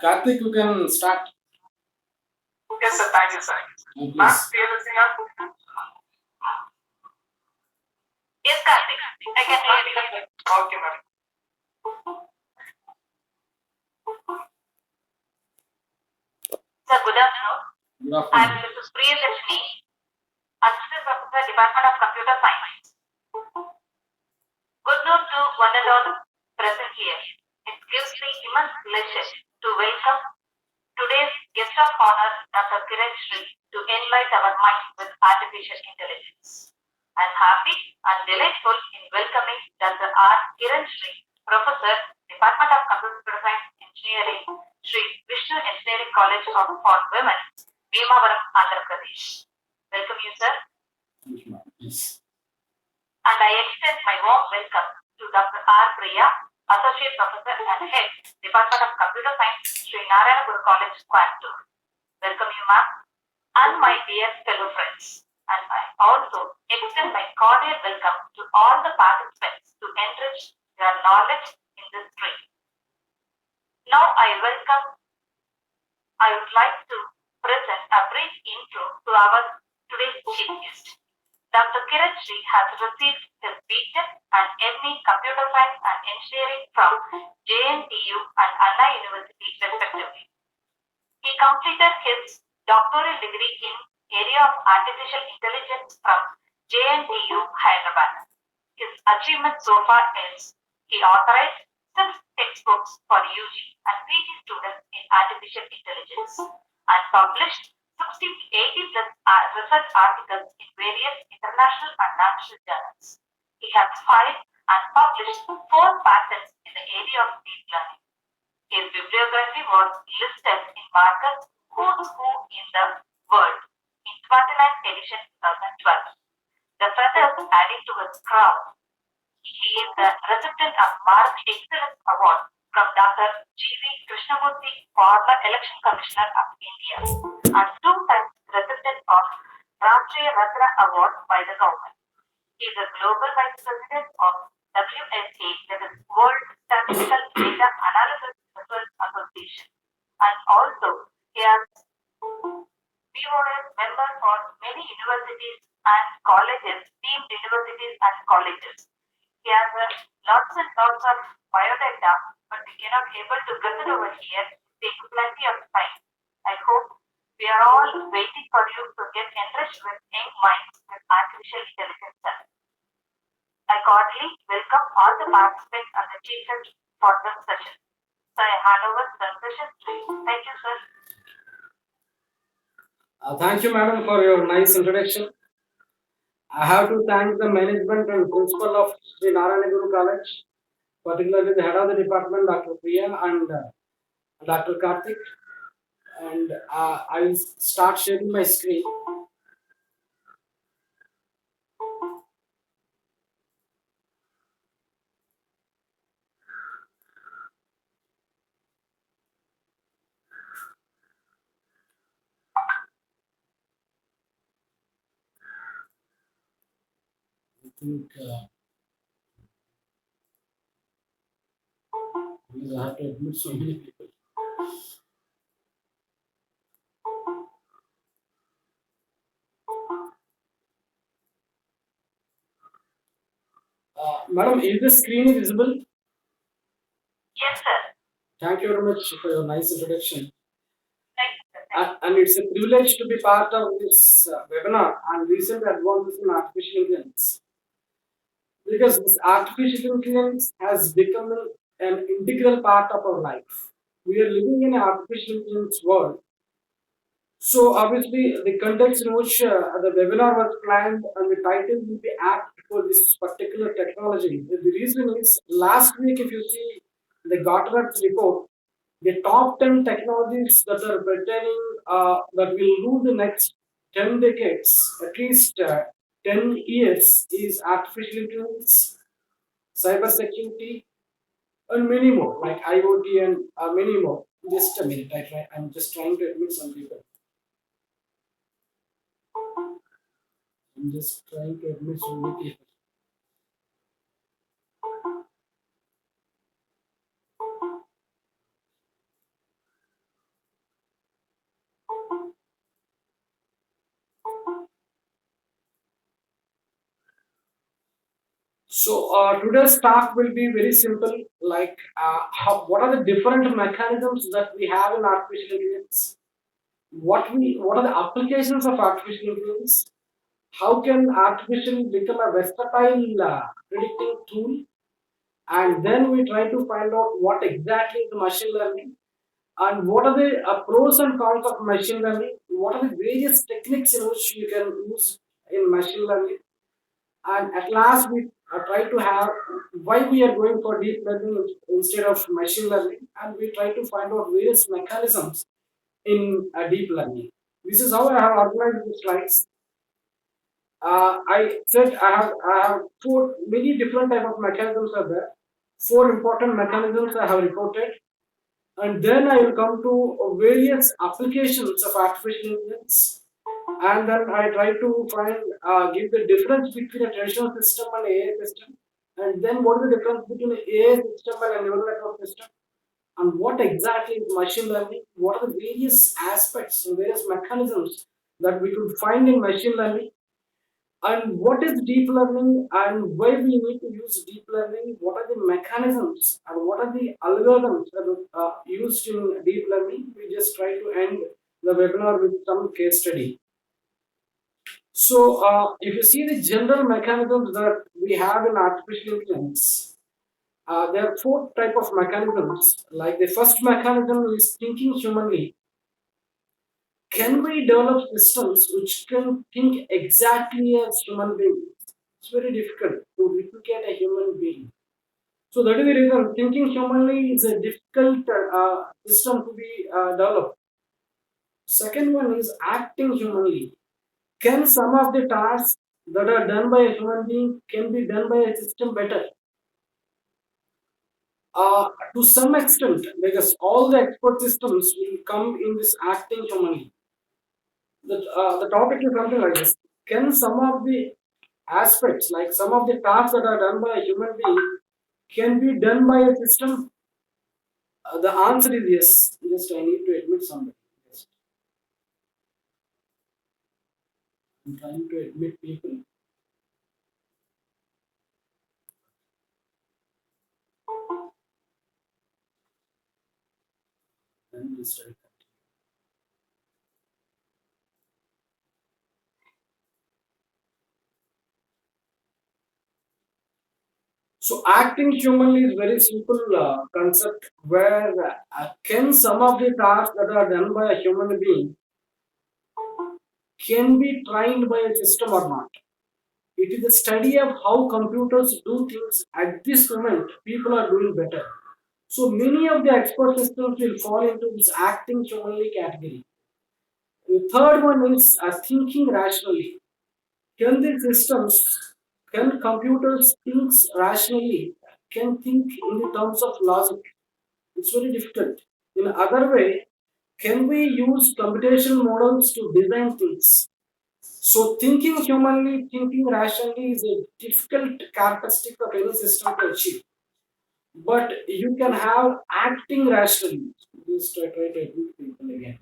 Karthik, you can start. Yes, sir. Thank you, sir. Ma'am, clear listening out? Yes, Karthik. I can hear you. Okay, ma'am. Sir, good afternoon. Good afternoon. I am Mrs. Priyadashini, Assistant Professor, Department of Computer Science. Good noon to one and all present here. It gives me immense pleasure to welcome today's guest of honor, Dr. Kiran Sri, to enlighten our minds with artificial intelligence. I am happy and delightful in welcoming Dr. R. Kiran Sri, Professor, Department of Computer Science Engineering, Sri Vishnu Engineering College for Women, Bhimavaram, Andhra Pradesh. Welcome you, sir. Yes. And I extend my warm welcome to Dr. R. Priya, Associate Professor and Head, Department of Computer Science, Sri Narayana Guru College, Coimbatore. Welcome you, ma'am, and my dear fellow friends. And I also extend my cordial welcome to all the participants to enrich their knowledge in this stream. Now I would like to present a brief intro to our today's chief guest. Dr. Kiran Sri has received his BTech and ME Computer Science and Engineering from JNTU and Anna University respectively. He completed his doctoral degree in area of artificial intelligence from JNTU Hyderabad. His achievement so far is he authorized 6 textbooks for UG and PG students in artificial intelligence and published 80 plus research articles in various international and national journals. He has filed and published 4 patents in the area of deep learning. His bibliography was listed in Marcus Who's Who in the World in 29th edition 2012. The feathers adding to his crown. He is the recipient of Mark Excellence Award from Dr. G.V. Krishnamurthy, former Election Commissioner of India, and 2 times recipient of Rashtriya Ratna Award by the government. He is a global vice president of WSA, that is World Statistical Data Analysis Research Association, and also he has BOS member for many universities and colleges, deemed universities and colleges. He has lots and lots of biodata, but we cannot able to get it over here. It takes plenty of time. I hope we are all waiting for you to get enriched with young minds with artificial intelligence. I cordially welcome all the participants and the teachers for this session. So I hand over the session to you. Thank you, sir. Thank you, madam, for your nice introduction. I have to thank the management and principal of Sri Narayana Guru College, particularly the head of the department, Dr. Priya, and Dr. Karthik. And I will start sharing my screen. I think because I have to admit so many people. Madam, is the screen visible? Yes, sir. Thank you very much for your nice introduction. Thank you, sir. And it's a privilege to be part of this webinar on recent advances in artificial intelligence. Because this artificial intelligence has become an integral part of our life. We are living in an artificial intelligence world. So obviously, the context in which the webinar was planned and the title will be apt for this particular technology. The reason is last week, if you see the Gartner's report, the top 10 technologies that are pertaining that will rule the next 10 decades, at least 10 years, is artificial intelligence, cybersecurity, and many more, like IoT and many more. Just a minute, I'm just trying to admit some people. I'm just trying to admit so many people. Today's talk will be very simple. Like, what are the different mechanisms that we have in artificial intelligence? What are the applications of artificial intelligence? How can artificial become a versatile predicting tool? And then we try to find out what exactly is machine learning and what are the pros and cons of machine learning. What are the various techniques in which you can use in machine learning? And at last we try to have why we are going for deep learning instead of machine learning, and we try to find out various mechanisms in deep learning. This is how I have organized the slides. I said I have four many different type of mechanisms are there. Four important mechanisms I have reported, and then I will come to various applications of artificial intelligence, and then I try to find give the difference between a traditional system and AI system, and then what is the difference between an AI system and a neural network system, and what exactly is machine learning, what are the various aspects and various mechanisms that we could find in machine learning, and what is deep learning and why we need to use deep learning, what are the mechanisms and what are the algorithms that are used in deep learning. We just try to end the webinar with some case study. If you see the general mechanisms that we have in artificial intelligence, there are four type of mechanisms. Like the first mechanism is thinking humanly. Can we develop systems which can think exactly as human beings? It's very difficult to replicate a human being. So that is the reason thinking humanly is a difficult system to be developed. Second one is acting humanly. Can some of the tasks that are done by a human being can be done by a system better? To some extent, because all the expert systems will come in this acting humanly. The topic is something like this. Can some of the aspects, like some of the tasks that are done by a human being, can be done by a system? The answer is yes. Just I need to admit something. Yes. I'm trying to admit people. And we'll start. So acting humanly is very simple concept where can some of the tasks that are done by a human being can be trained by a system or not. It is a study of how computers do things at this moment. People are doing better. So many of the expert systems will fall into this acting humanly category. The third one is thinking rationally. Can these systems, can computers think rationally? Can think in the terms of logic? It's very difficult. In other way, can we use computation models to design things? So thinking humanly, thinking rationally is a difficult characteristic of any system to achieve. But you can have acting rationally. Just try to admit people again.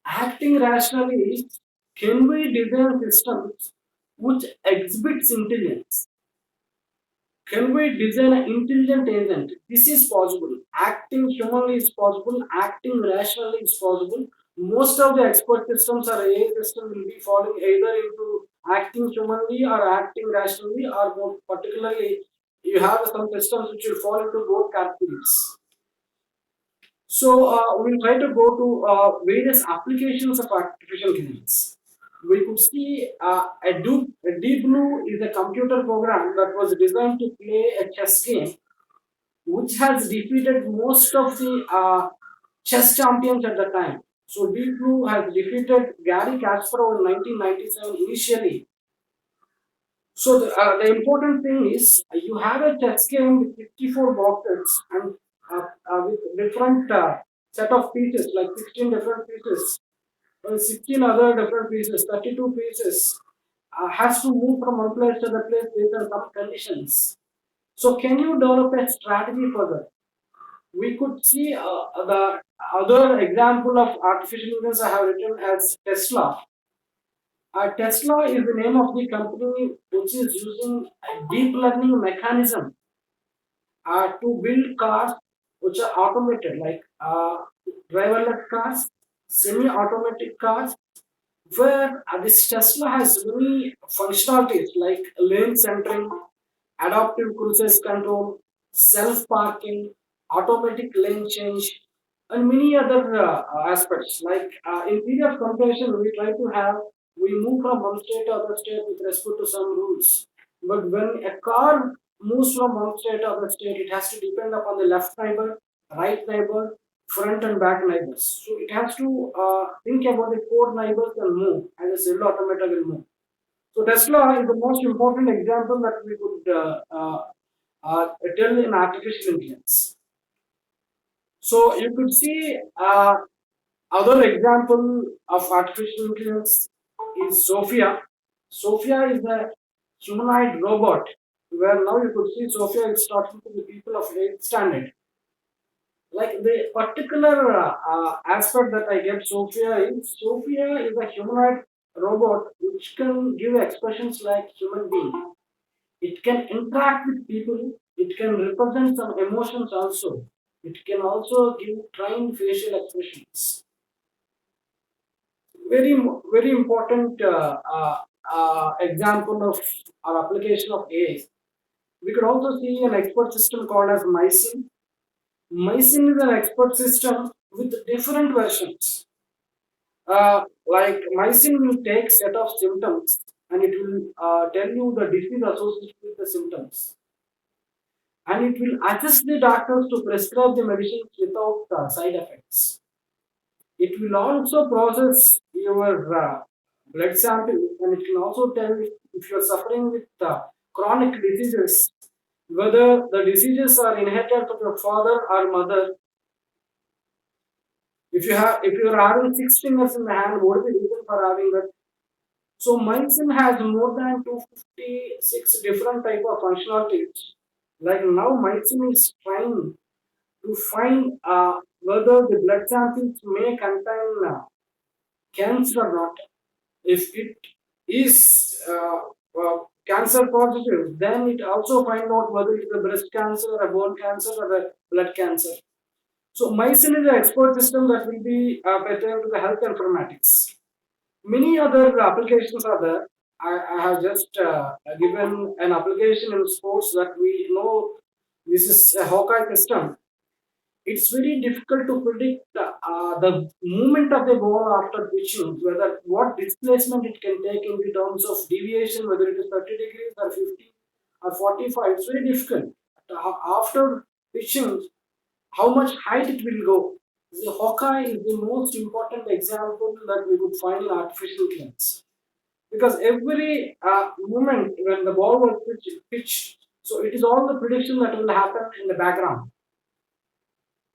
Acting rationally, can we design systems which exhibits intelligence? Can we design an intelligent agent? This is possible. Acting humanly is possible. Acting rationally is possible. Most of the expert systems or AI system will be falling either into acting humanly or acting rationally, or more particularly, you have some systems which will fall into both categories. We'll try to go to various applications of artificial intelligence. We could see a Deep Blue is a computer program that was designed to play a chess game, which has defeated most of the chess champions at the time. So Deep Blue has defeated Gary Kasparov in 1997 initially. The important thing is you have a chess game with 54 boxes and with different set of pieces, like 16 different pieces, 16 other different pieces, 32 pieces, has to move from one place to the place based on some conditions. So can you develop a strategy for that? we could see the other example of artificial intelligence I have written as Tesla. Tesla is the name of the company which is using a deep learning mechanism to build cars which are automated, like driverless cars, semi-automatic cars, where this Tesla has many functionalities like lane centering, adaptive cruise control, self-parking, automatic lane change, and many other aspects. Like in period of comparison, we move from one state to other state with respect to some rules. But when a car moves from one state to other state, it has to depend upon the left neighbor, right neighbor, front and back neighbors. So it has to think about the four neighbors and move, and the cell automator will move. So Tesla is the most important example that we could tell in artificial intelligence. So you could see other example of artificial intelligence is Sophia. Sophia is a humanoid robot where now you could see Sophia is talking to the people of 8th standard. Like the particular aspect that I get Sophia is a humanoid robot which can give expressions like human being. It can interact with people. It can represent some emotions also. It can also give trained facial expressions. Very important example of our application of AI. We could also see an expert system called as Mycin. Mycin is an expert system with different versions. Like Mycin will take set of symptoms and it will tell you the disease associated with the symptoms, and it will assist the doctors to prescribe the medicines without side effects. It will also process your blood sample, and it can also tell if you're suffering with chronic diseases, whether the diseases are inherited from your father or mother. If you're having six fingers in the hand, what is the reason for having that? So Mindsim has more than 256 different type of functionalities. Like now Mindsim is trying to find whether the blood samples may contain cancer or not. If it is cancer positive, then it also find out whether it is a breast cancer, a bone cancer, or a blood cancer. So Mycin is an expert system that will be pertaining to the health informatics. Many other applications are there. I have just given an application in sports that we know this is a Hawkeye system. It's very difficult to predict the movement of the ball after pitching, whether what displacement it can take in the terms of deviation, whether it is 30 degrees or 50 or 45. It's very difficult. After pitching, how much height it will go. The Hawkeye is the most important example that we could find in artificial intelligence. Because every moment when the ball was pitched, so it is all the prediction that will happen in the background.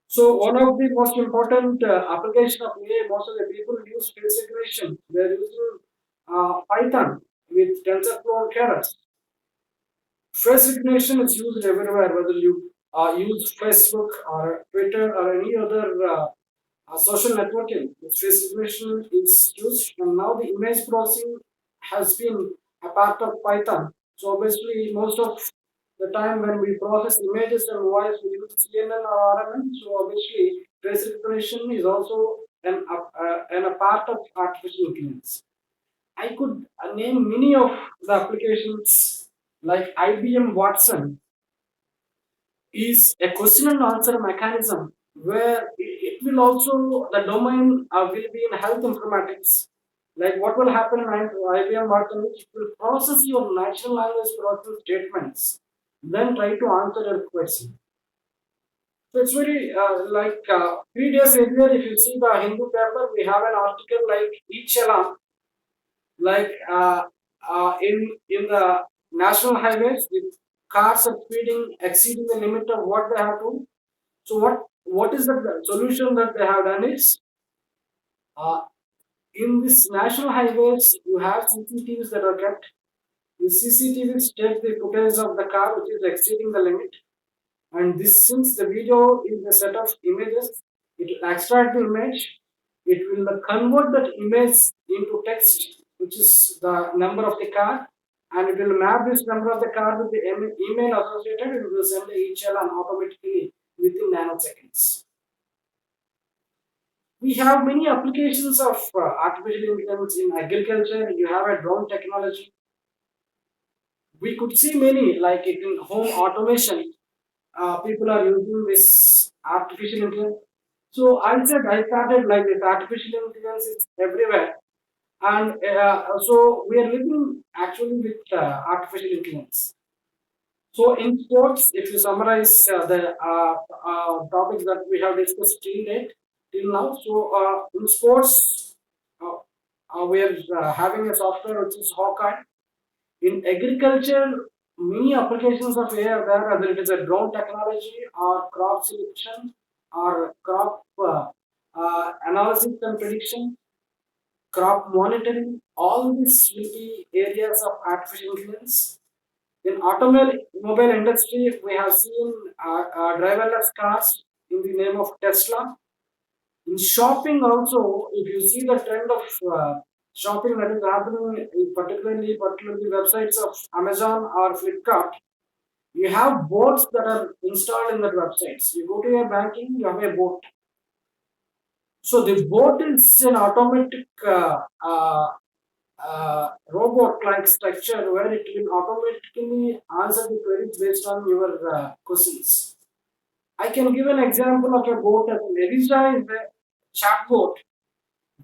So one of the most important application of AI, most of the people use face recognition. They're using Python with TensorFlow and Keras. Face recognition is used everywhere, whether you use Facebook or Twitter or any other social networking. Face recognition is used, and now the image processing has been a part of Python. So obviously, most of the time when we process images and voice, we use CNN or RMN. So obviously, face recognition is also a part of artificial intelligence. I could name many of the applications like IBM Watson is a question and answer mechanism where it will also, the domain will be in health informatics. Like what will happen in IBM Watson, it will process your natural language process statements, then try to answer your question. So it's very 3 days earlier, if you see the Hindu paper, we have an article like each alarm, like in the national highways, with cars are speeding exceeding the limit of what they have to. So what is the solution that they have done is uh, in this national highways you have CCTVs that are kept. The CCTVs take the footage of the car which is exceeding the limit, And this, since the video is a set of images, it will extract the image, it will convert that image into text, which is the number of the car, and it will map this number of the car with the email associated, and it will send the HLN automatically within nanoseconds. We have many applications of artificial intelligence in agriculture. You have a drone technology. We could see many, like in home automation, people are using this artificial intelligence. So I started like this artificial intelligence is everywhere, and so we are living actually with artificial intelligence. So in sports, if you summarize the topics that we have discussed till now, so in sports, uh, we are having a software which is Hawkeye. In agriculture, many applications of AI are there, whether it is a drone technology or crop selection or crop analysis and prediction, crop monitoring. All these will be areas of artificial intelligence. In automobile industry, we have seen driverless cars in the name of Tesla. In shopping also, if you see the trend of shopping that is happening, particularly websites of Amazon or Flipkart, you have bots that are installed in the websites. You go to your banking, you have a bot. So the bot is an automatic robot-like structure where it will automatically answer the queries based on your questions. I can give an example of a bot as Elisa is a chatbot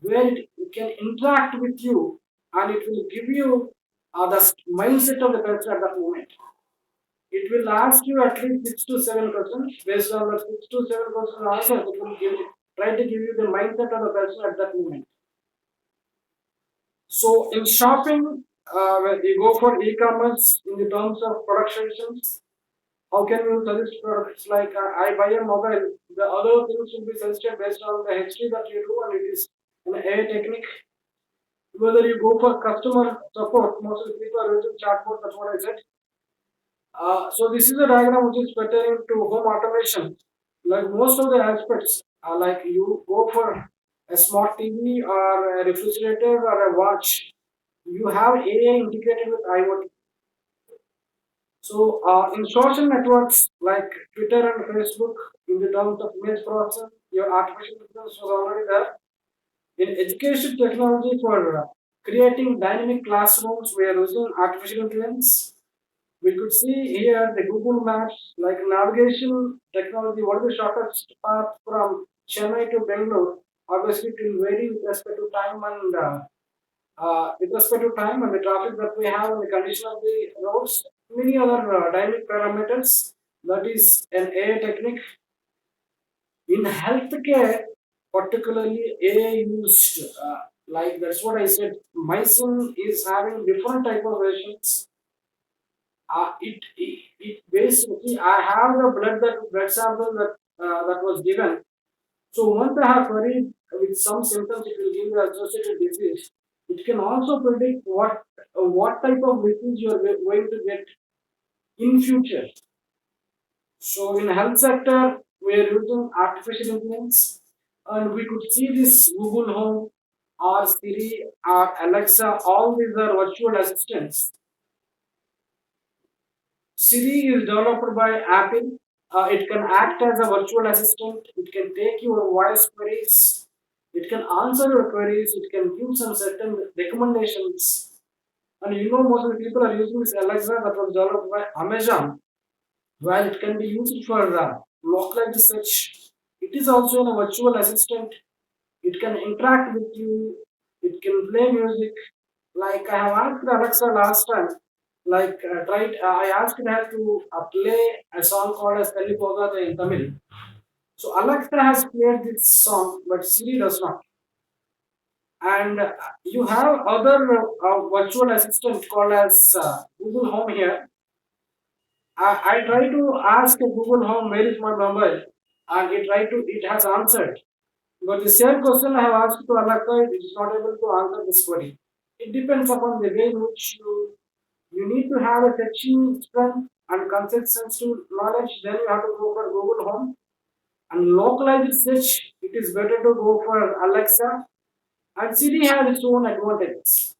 where it can interact with you and it will give you the mindset of the person at that moment. It will ask you at least 6 to 7 questions. Based on the 6 to 7 question answers, it will try to give you the mindset of the person at that moment. So in shopping, when you go for e-commerce in the terms of product suggestions, how can you suggest products like I buy a mobile? The other things will be suggested based on the history that you do, and it is an AI technique. Whether you go for customer support, most of the people are using chatbot. That's what I said. So this is a diagram which is pertaining to home automation. Like most of the aspects, like you go for a smart TV or a refrigerator or a watch, you have AI integrated with IoT. So in social networks like Twitter and Facebook, in the terms of image processing, your artificial intelligence was already there. In education technology for creating dynamic classrooms, we are using artificial intelligence. We could see here the Google Maps, like navigation technology, what is the shortest path from Chennai to Bangalore? Obviously, it will vary with respect to time and the traffic that we have and the condition of the roads, many other dynamic parameters. That is an AI technique. In healthcare, particularly AI used, like that's what I said. Mycin is having different type of versions. It basically I have the blood sample that was given. So once I have queried with some symptoms, it will give you associated disease. It can also predict what type of disease you are going to get in future. So in health sector, we are using artificial intelligence, and we could see this Google Home or Siri or Alexa. All these are virtual assistants. Siri is developed by Apple. It can act as a virtual assistant. It can take your voice queries. It can answer your queries. It can give some certain recommendations. And you know, most of the people are using this Alexa that was developed by Amazon. While it can be used for localized search, it is also a virtual assistant. It can interact with you. It can play music. Like I have asked Alexa last time, like I asked her to play a song called as Kalipogada in Tamil. So Alexa has played this song, but Siri does not. And you have other virtual assistant called as Google Home here. I try to ask Google Home where is my mobile, and it has answered. But the same question I have asked to Alexa, it is not able to answer this query. It depends upon the way in which you need to have a searching strength and consistency knowledge, then you have to go for Google Home. And localized search, it is better to go for Alexa. And Siri has its own advantages.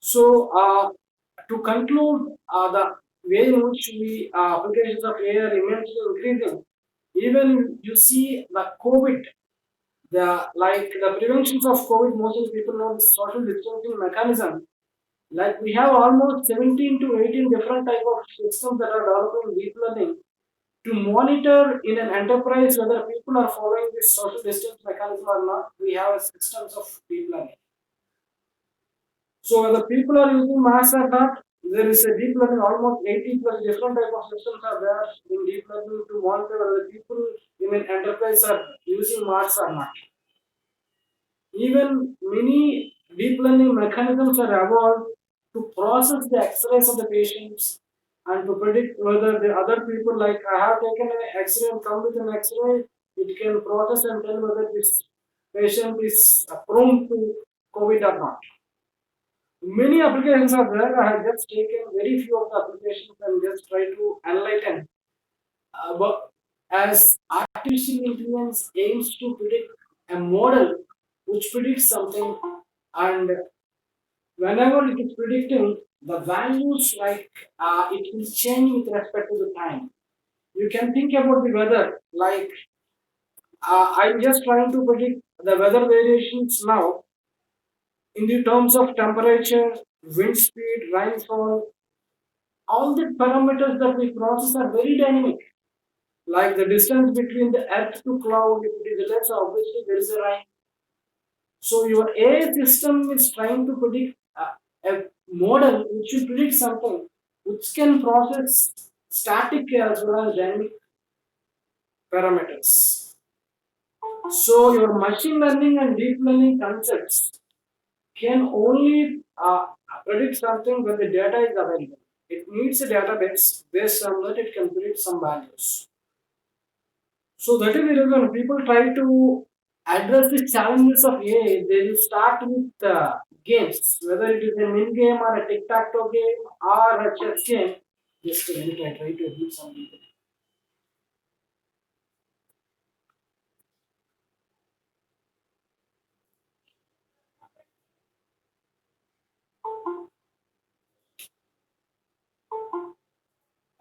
So, to conclude, the way in which we applications of AI are immensely increasing, even you see the COVID, the preventions of COVID, most of the people know the social distancing mechanism. Like we have almost 17 to 18 different type of systems that are developed in deep learning to monitor in an enterprise whether people are following this social distance mechanism or not. We have systems of deep learning. So whether people are using mass or not, there is a deep learning, almost 80 plus different type of systems are there in deep learning to monitor whether people in an enterprise are using mass or not. Even many deep learning mechanisms are evolved to process the X-rays of the patients and to predict whether the other people, like I have taken an X-ray and come with an X-ray, it can process and tell whether this patient is prone to COVID or not. Many applications are there. I have just taken very few of the applications and just try to enlighten. But as artificial intelligence aims to predict a model which predicts something, and whenever it is predicting, the values like it will change with respect to the time. You can think about the weather. Like I'm just trying to predict the weather variations now in the terms of temperature, wind speed, rainfall. All the parameters that we process are very dynamic. Like the distance between the earth to cloud, if it is less, obviously there is a rain. So your AI system is trying to predict a model which will predict something which can process static as well as dynamic parameters. So your machine learning and deep learning concepts can only predict something when the data is available. It needs a database based on that it can predict some values. So that is the reason people try to address the challenges of AI. They will start with games, whether it is a min game or a tic tac toe game or a chess game. Just a minute, I try to admit some people.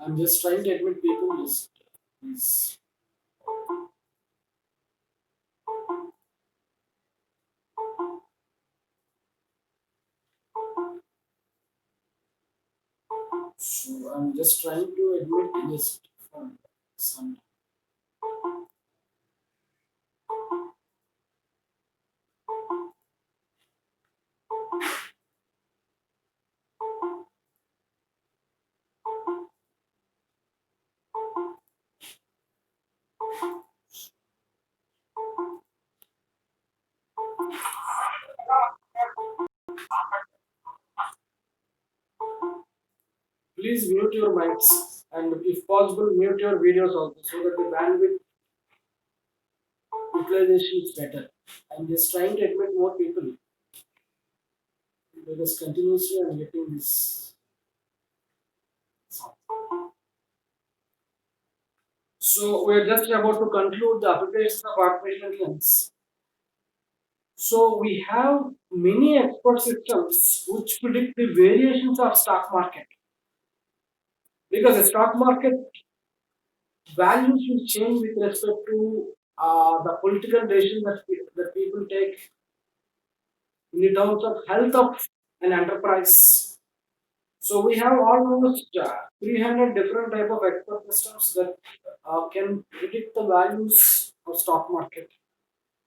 I'm just trying to admit people. Just please. So I'm just trying to admit this for some. Please mute your mics and, if possible, mute your videos also so that the bandwidth utilization is better. I'm just trying to admit more people because continuously I'm getting this sound. So we're just about to conclude the applications of artificial intelligence. So we have many expert systems which predict the variations of stock market because the stock market values will change with respect to the political decision that people take in the terms of health of an enterprise. So we have almost 300 different type of expert systems that can predict the values of stock market.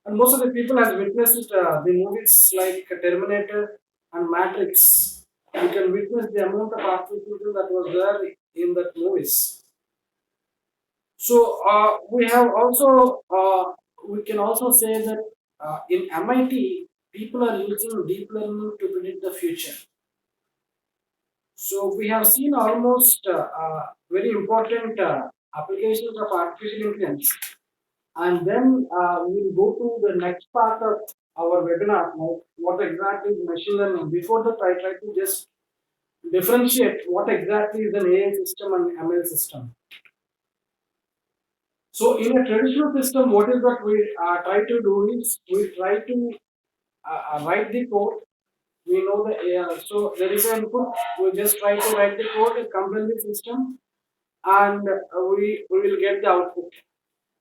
And most of the people has witnessed the movies like Terminator and Matrix. You can witness the amount of artificial that was there in that movies. So we can also say that in MIT people are using deep learning to predict the future. So we have seen almost very important applications of artificial intelligence, and then we'll go to the next part of our webinar. Like what exactly is machine learning? Before that, I try to just differentiate what exactly is an AI system and ML system. So in a traditional system, what is that we try to do is we try to write the code. We know the AI. So there is an input. We just try to write the code, compile the system, and we will get the output.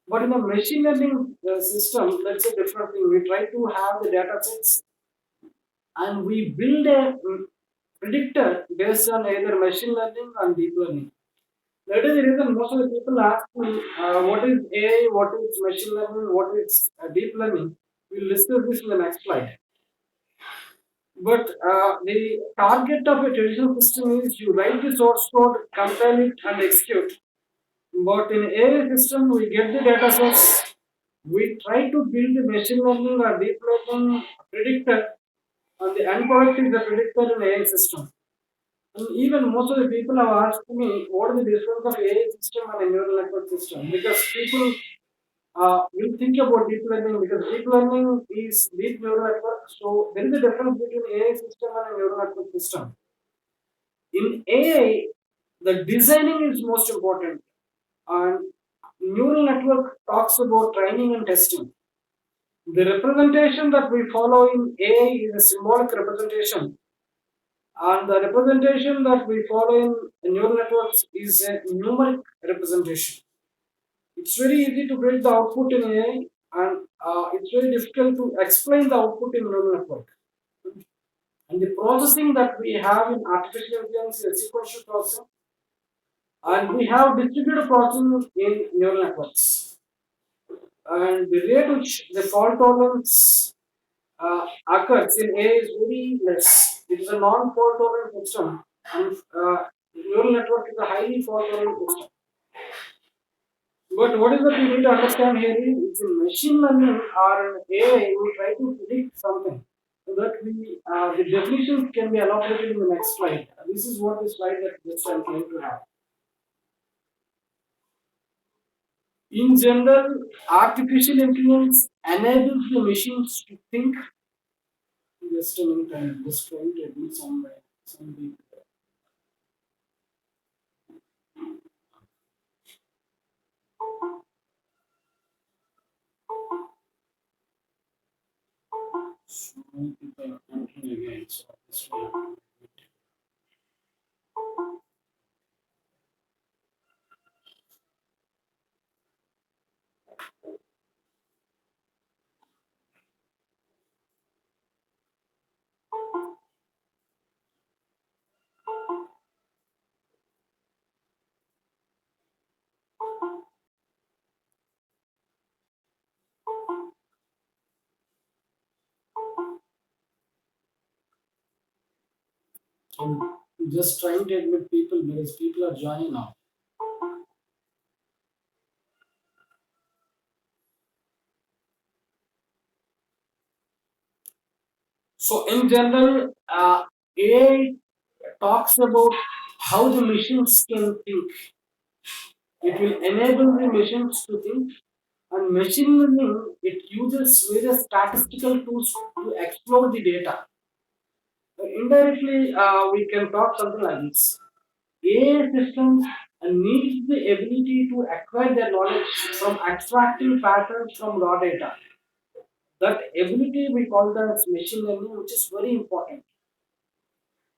But in a machine learning system, that's a different thing. We try to have the data sets and we build a predictor based on either machine learning or deep learning. That is the reason most of the people ask me, what is AI, what is machine learning, what is deep learning. We'll discuss this in the next slide. But the target of a traditional system is you write the source code, compile it, and execute. But in AI system, we get the data sets, we try to build the machine learning or deep learning predictor, and the end product is the predictor in AI system. And even most of the people have asked me what is the difference of AI system and a neural network system, because people will think about deep learning because deep learning is deep neural network. So there is a difference between AI system and a neural network system. In AI, the designing is most important, and neural network talks about training and testing. The representation that we follow in AI is a symbolic representation, and the representation that we follow in neural networks is a numeric representation. It's very easy to build the output in AI, and it's very difficult to explain the output in neural network. And the processing that we have in artificial intelligence is sequential processing, and we have distributed processing in neural networks. And the rate which the fault tolerance occurs in AI is very less. It is a non-fault tolerant system, and neural network is a highly fault tolerant system. But what is what we need to understand here is in machine learning or in AI, we try to predict something. So that we the definitions can be elaborated in the next slide. This is what the slide that just I'm trying to have. In general, artificial intelligence enables the machines to think. Just a minute, I'm just trying to do somewhere. Something. So many people are thinking again. So this will I'm just trying to admit people because people are joining now. So in general, AI talks about how the machines can think. It will enable the machines to think, and machine learning it uses various statistical tools to explore the data. Indirectly, we can talk something like this. AI systems needs the ability to acquire their knowledge from extracting patterns from raw data. That ability we call that as machine learning, which is very important.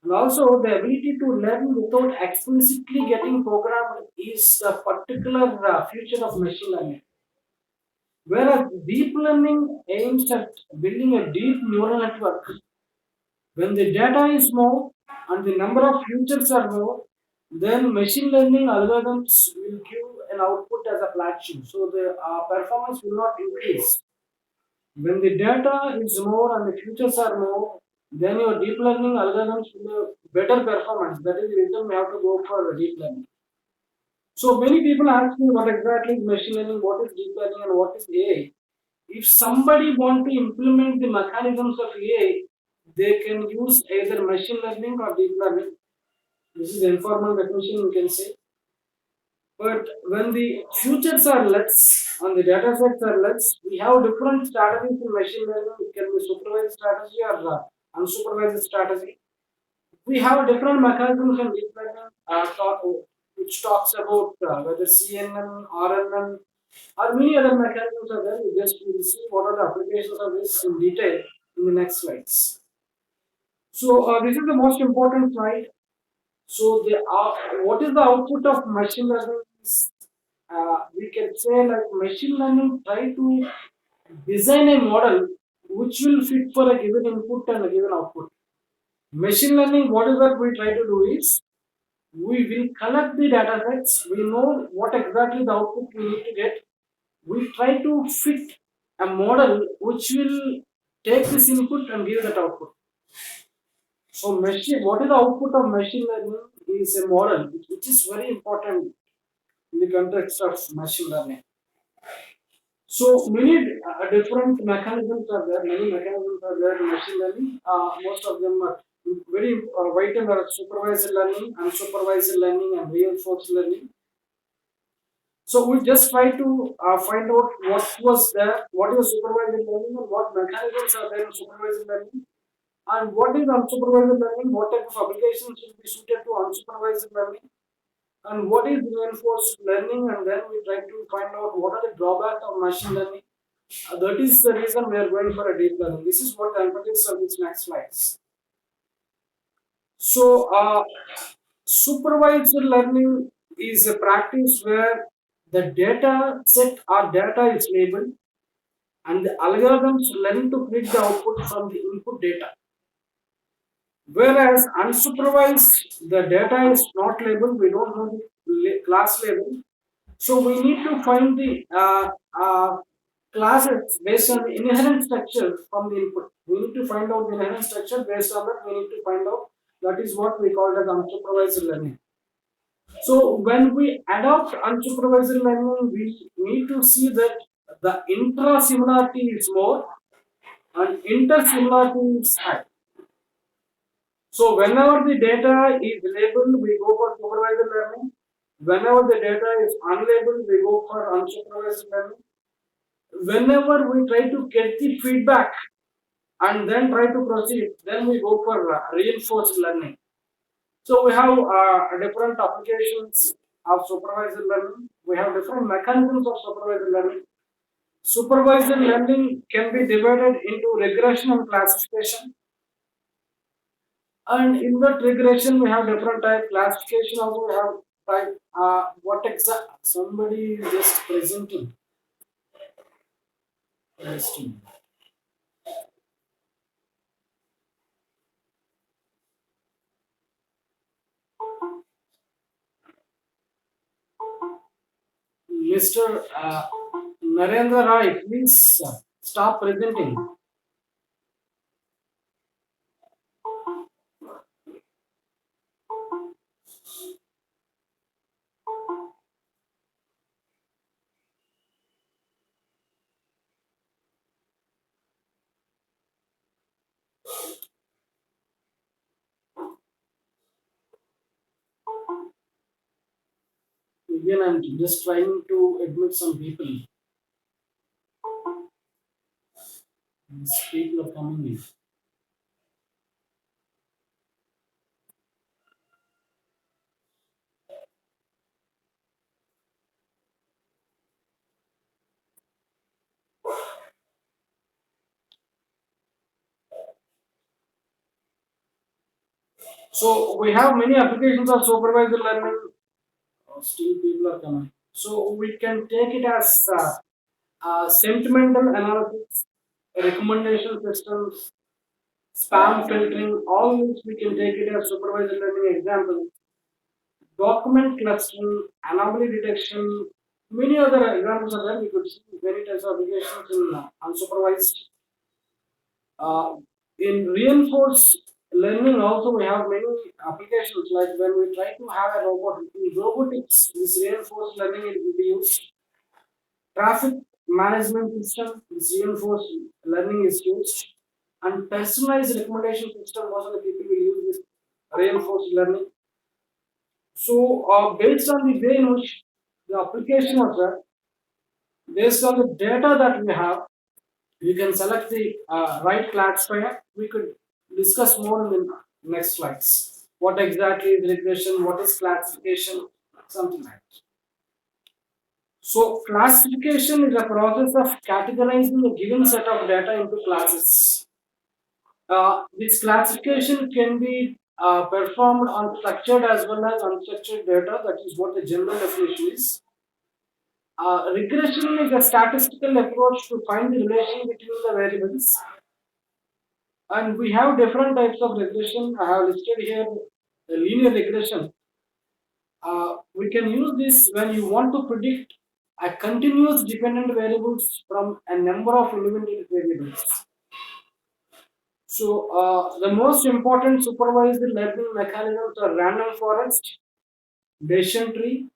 And also, the ability to learn without explicitly getting programmed is the particular future of machine learning. Whereas deep learning aims at building a deep neural network, when the data is more and the number of features are more, then machine learning algorithms will give an output as a plateau. So the performance will not increase. When the data is more and the features are more, then your deep learning algorithms will have better performance. That is the reason we have to go for deep learning. So many people ask me what exactly is machine learning, what is deep learning, and what is AI. If somebody want to implement the mechanisms of AI, they can use either machine learning or deep learning. This is informal definition you can say. But when the futures are less and the data sets are less, we have different strategies in machine learning. It can be supervised strategy or unsupervised strategy. We have different mechanisms in deep learning, which talks about whether CNN, RNN, or many other mechanisms are there. We just will see what are the applications of this in detail in the next slides. So this is the most important slide. So what is the output of machine learning? We can say like machine learning try to design a model which will fit for a given input and a given output. Machine learning, what is that we try to do is we will collect the data sets, we know what exactly the output we need to get, we try to fit a model which will take this input and give that output. So what is the output of machine learning is a model which is very important in the context of machine learning. So many different mechanisms are there. Many mechanisms are there in machine learning. Most of them are very vital are supervised learning, unsupervised learning, and reinforced learning. So we just try to find out what was there, what is supervised learning, and what mechanisms are there in supervised learning, and what is unsupervised learning, what type of applications will be suited to unsupervised learning, and what is reinforced learning, and then we try to find out what are the drawbacks of machine learning. That is the reason we are going for a deep learning. This is what the emphasis of these next slides. So, supervised learning is a practice where the data set or data is labeled and the algorithms learn to predict the output from the input data. Whereas unsupervised, the data is not labeled, we don't know the class label. So we need to find the classes based on the inherent structure from the input. We need to find out the inherent structure. Based on that, we need to find out. That is what we call as unsupervised learning. So when we adopt unsupervised learning, we need to see that the intra-similarity is more and inter-similarity is high. So whenever the data is labeled, we go for supervised learning. Whenever the data is unlabeled, we go for unsupervised learning. Whenever we try to get the feedback and then try to proceed, then we go for reinforced learning. So we have different applications of supervised learning. We have different mechanisms of supervised learning. Supervised learning can be divided into regression and classification. And in that regression, we have different type classification. Also, we have type what exact somebody is just presenting. Interesting. Mr. Narendra Rai, please stop presenting. Again, I'm just trying to admit some people. These people are coming in. So we have many applications of supervised learning. Still, people are coming. So we can take it as sentimental analysis, recommendation systems, spam filtering. All which we can take it as supervised learning examples. Document clustering, anomaly detection. Many other examples are there. We could see many types of applications in unsupervised. In reinforced learning also we have many applications like when we try to have a robot in robotics this reinforced learning will be used. Traffic management system this reinforced learning is used and personalized recommendation system most of the people will use this reinforced learning. So based on the way in which the application of that based on the data that we have you can select the right classifier. We could discuss more in the next slides. what exactly is regression, what is classification, something like that. So classification is a process of categorizing a given set of data into classes. This classification can be performed on structured as well as unstructured data. That is what the general definition is. Regression is a statistical approach to find the relation between the variables, and we have different types of regression. I have listed here the linear regression. We can use this when you want to predict a continuous dependent variables from a number of independent variables. So the most important supervised learning mechanisms are random forest, Bayesian tree,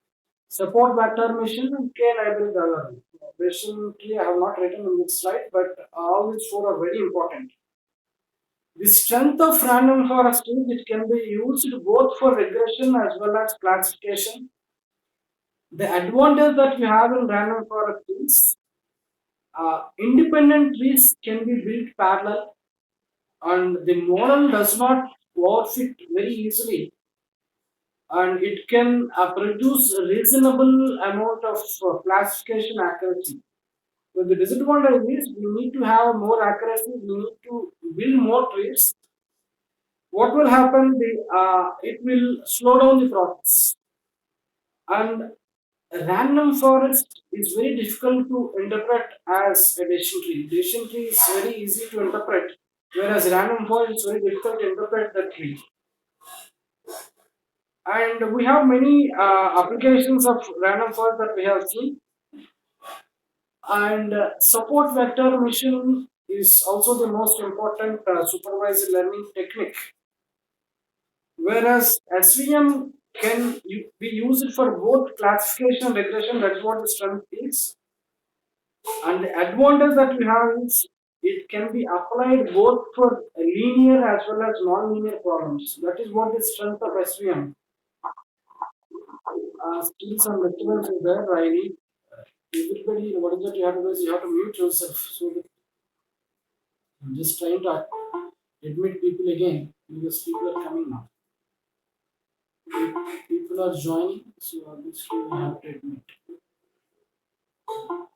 support vector machine, and k-library algorithm. Bayesian tree I have not written in this slide, but all these four are very important. The strength of random forest is it can be used both for regression as well as classification. The advantage that we have in random forest is independent trees can be built parallel, and the model does not overfit very easily, and it can produce a reasonable amount of classification accuracy. So the disadvantage is we need to have more accuracy, we need to build more trees. What will happen? It will slow down the process. And random forest is very difficult to interpret as a decision tree. Decision tree is very easy to interpret, whereas random forest is very difficult to interpret the tree. And we have many applications of random forest that we have seen. And support vector machine is also the most important supervised learning technique. Whereas SVM can be used for both classification and regression. That's what the strength is. And the advantage that we have is it can be applied both for linear as well as non-linear problems. That is what the strength of SVM. Still some disturbance is there. I need everybody. What is that you have to do is you have to mute yourself. So that I'm just trying to admit people again because people are coming now. People are joining, so obviously we have to admit.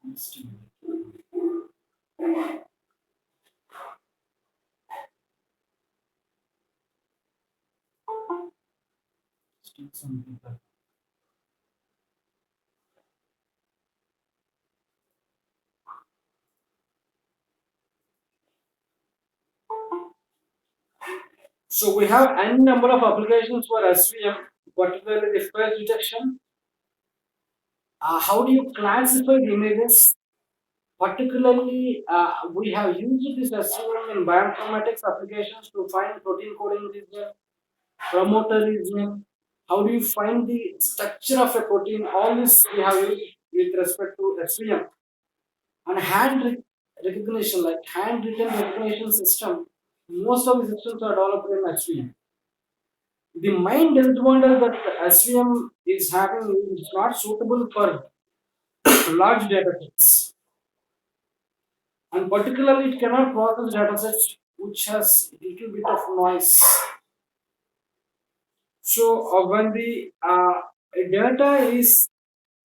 Just a minute. Still some people. So we have n number of applications for SVM, particularly the face detection. How do you classify the images? Particularly, we have used this SVM in bioinformatics applications to find protein coding region, promoter region. How do you find the structure of a protein? All this we have used with respect to SVM. And recognition, like handwritten recognition system, most of the systems are developed in SVM. The main disadvantage that SVM is having is not suitable for large data sets, and particularly it cannot process data sets which has a little bit of noise. So when the data is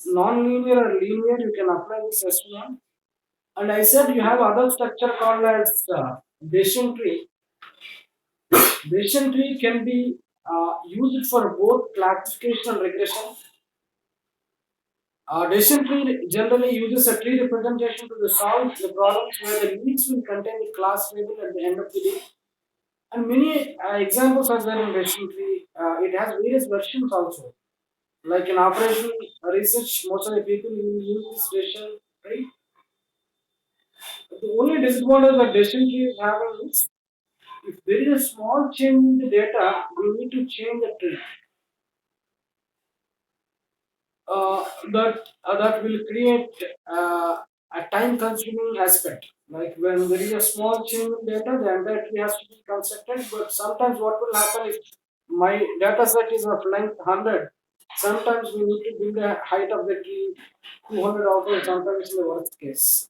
non-linear or linear, you can apply this SVM. And I said you have other structure called as Bayesian tree. Bayesian tree can be used for both classification and regression. Decision tree generally uses a tree representation to solve the problems where the leads will contain the class label at the end of the day. And many examples are there in decision tree. It has various versions also. Like in operational research, most of the people use this decision tree. The only disadvantage that decision tree is having is if there is a small change in the data, we need to change the tree. That will create a time-consuming aspect. Like when there is a small change in data, the entire tree has to be constructed. But sometimes what will happen if my data set is of length 100, sometimes we need to build the height of the tree 200 also, sometimes in the worst case.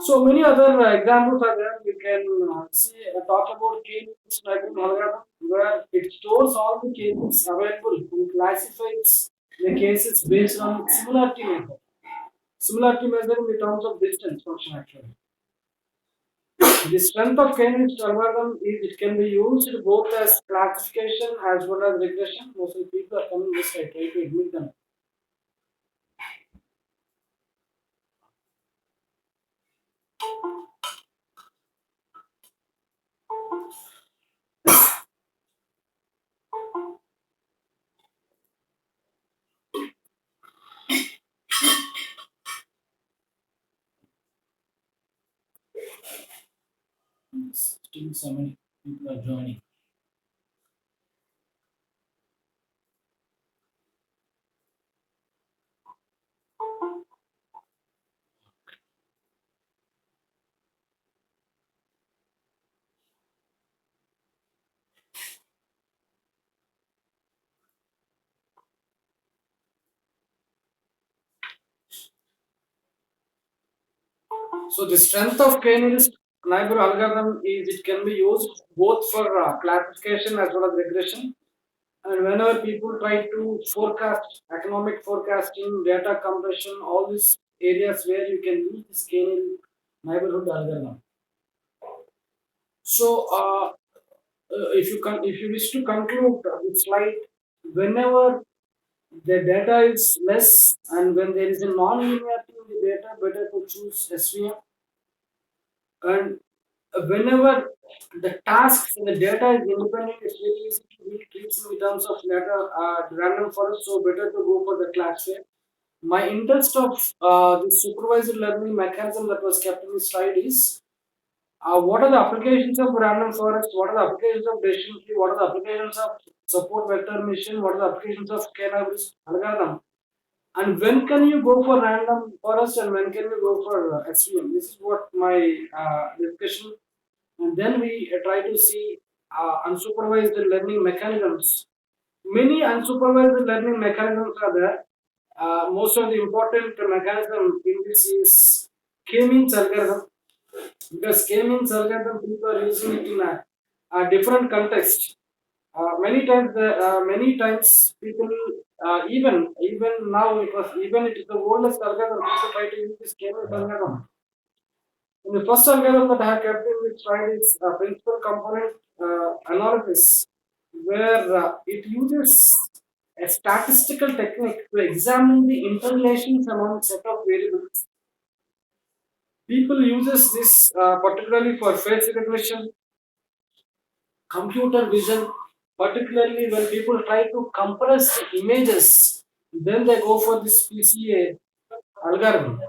So many other examples are there. We can see talk about k-means library algorithm where it stores all the cases available and classifies the cases based on similarity method. Similarity method in the terms of distance function actually. The strength of k-means algorithm is it can be used both as classification as well as regression. Mostly people are coming this side, try to admit them. Still so many people are joining. So the strength of k-nearest neighbor algorithm is it can be used both for classification as well as regression. And whenever people try to forecast, economic forecasting, data compression, all these areas where you can use this k-nearest neighborhood algorithm. So if you wish to conclude this slide, whenever the data is less and when there is a non-linearity in the data, better to choose SVM. And whenever the tasks and the data is independent, it's very easy to read treats in terms of data random forest, so better to go for the classifier. My interest of the supervised learning mechanism that was kept in the slide is what are the applications of random forest, what are the applications of decision tree, what are the applications of support vector mission, what are the applications of k-nearest algorithm, and when can you go for random forest and when can you go for SVM? This is what my discussion. And then we try to see unsupervised learning mechanisms. Many unsupervised learning mechanisms are there. Most of the important mechanism in this is k-means algorithm, because k-means algorithm people are using it in a different context. Many times people even now even it is the oldest algorithm people try to use this k-means algorithm. In the first algorithm that I have kept in which slide is principal component analysis, where it uses a statistical technique to examine the interrelations among set of variables. People uses this particularly for face recognition, computer vision, particularly when people try to compress the images, then they go for this PCA algorithm.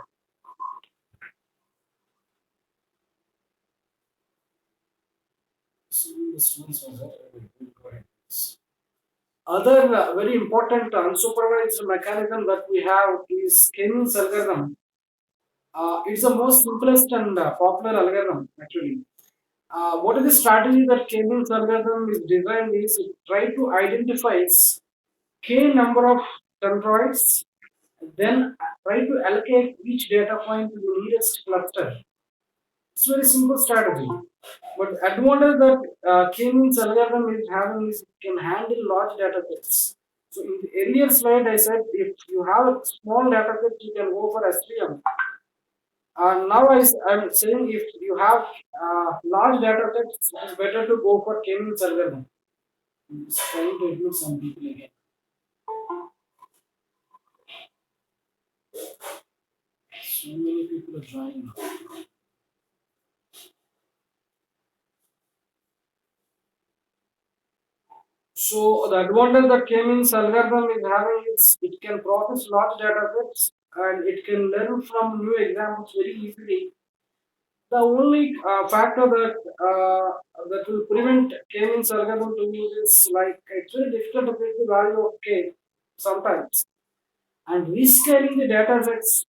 So this one was other very important unsupervised mechanism that we have is k-means algorithm. It's the most simplest and popular algorithm actually. What is the strategy that k-means algorithm is designed is it try to identify k number of centroids, then try to allocate each data point to the nearest cluster. It's a very simple strategy. But advantage that k-means algorithm is having is it can handle large data sets. So in the earlier slide, I said if you have a small data set, you can go for SVM. Now I'm saying if you have large data sets, it's better to go for k-means algorithm. I'm just trying to admit some people again. So many people are joining. So the advantage that k-means algorithm is having is it can process large data sets and it can learn from new examples very easily. The only factor that will prevent k-means algorithm to use is like it's very difficult to get the value of k sometimes. And rescaling the data sets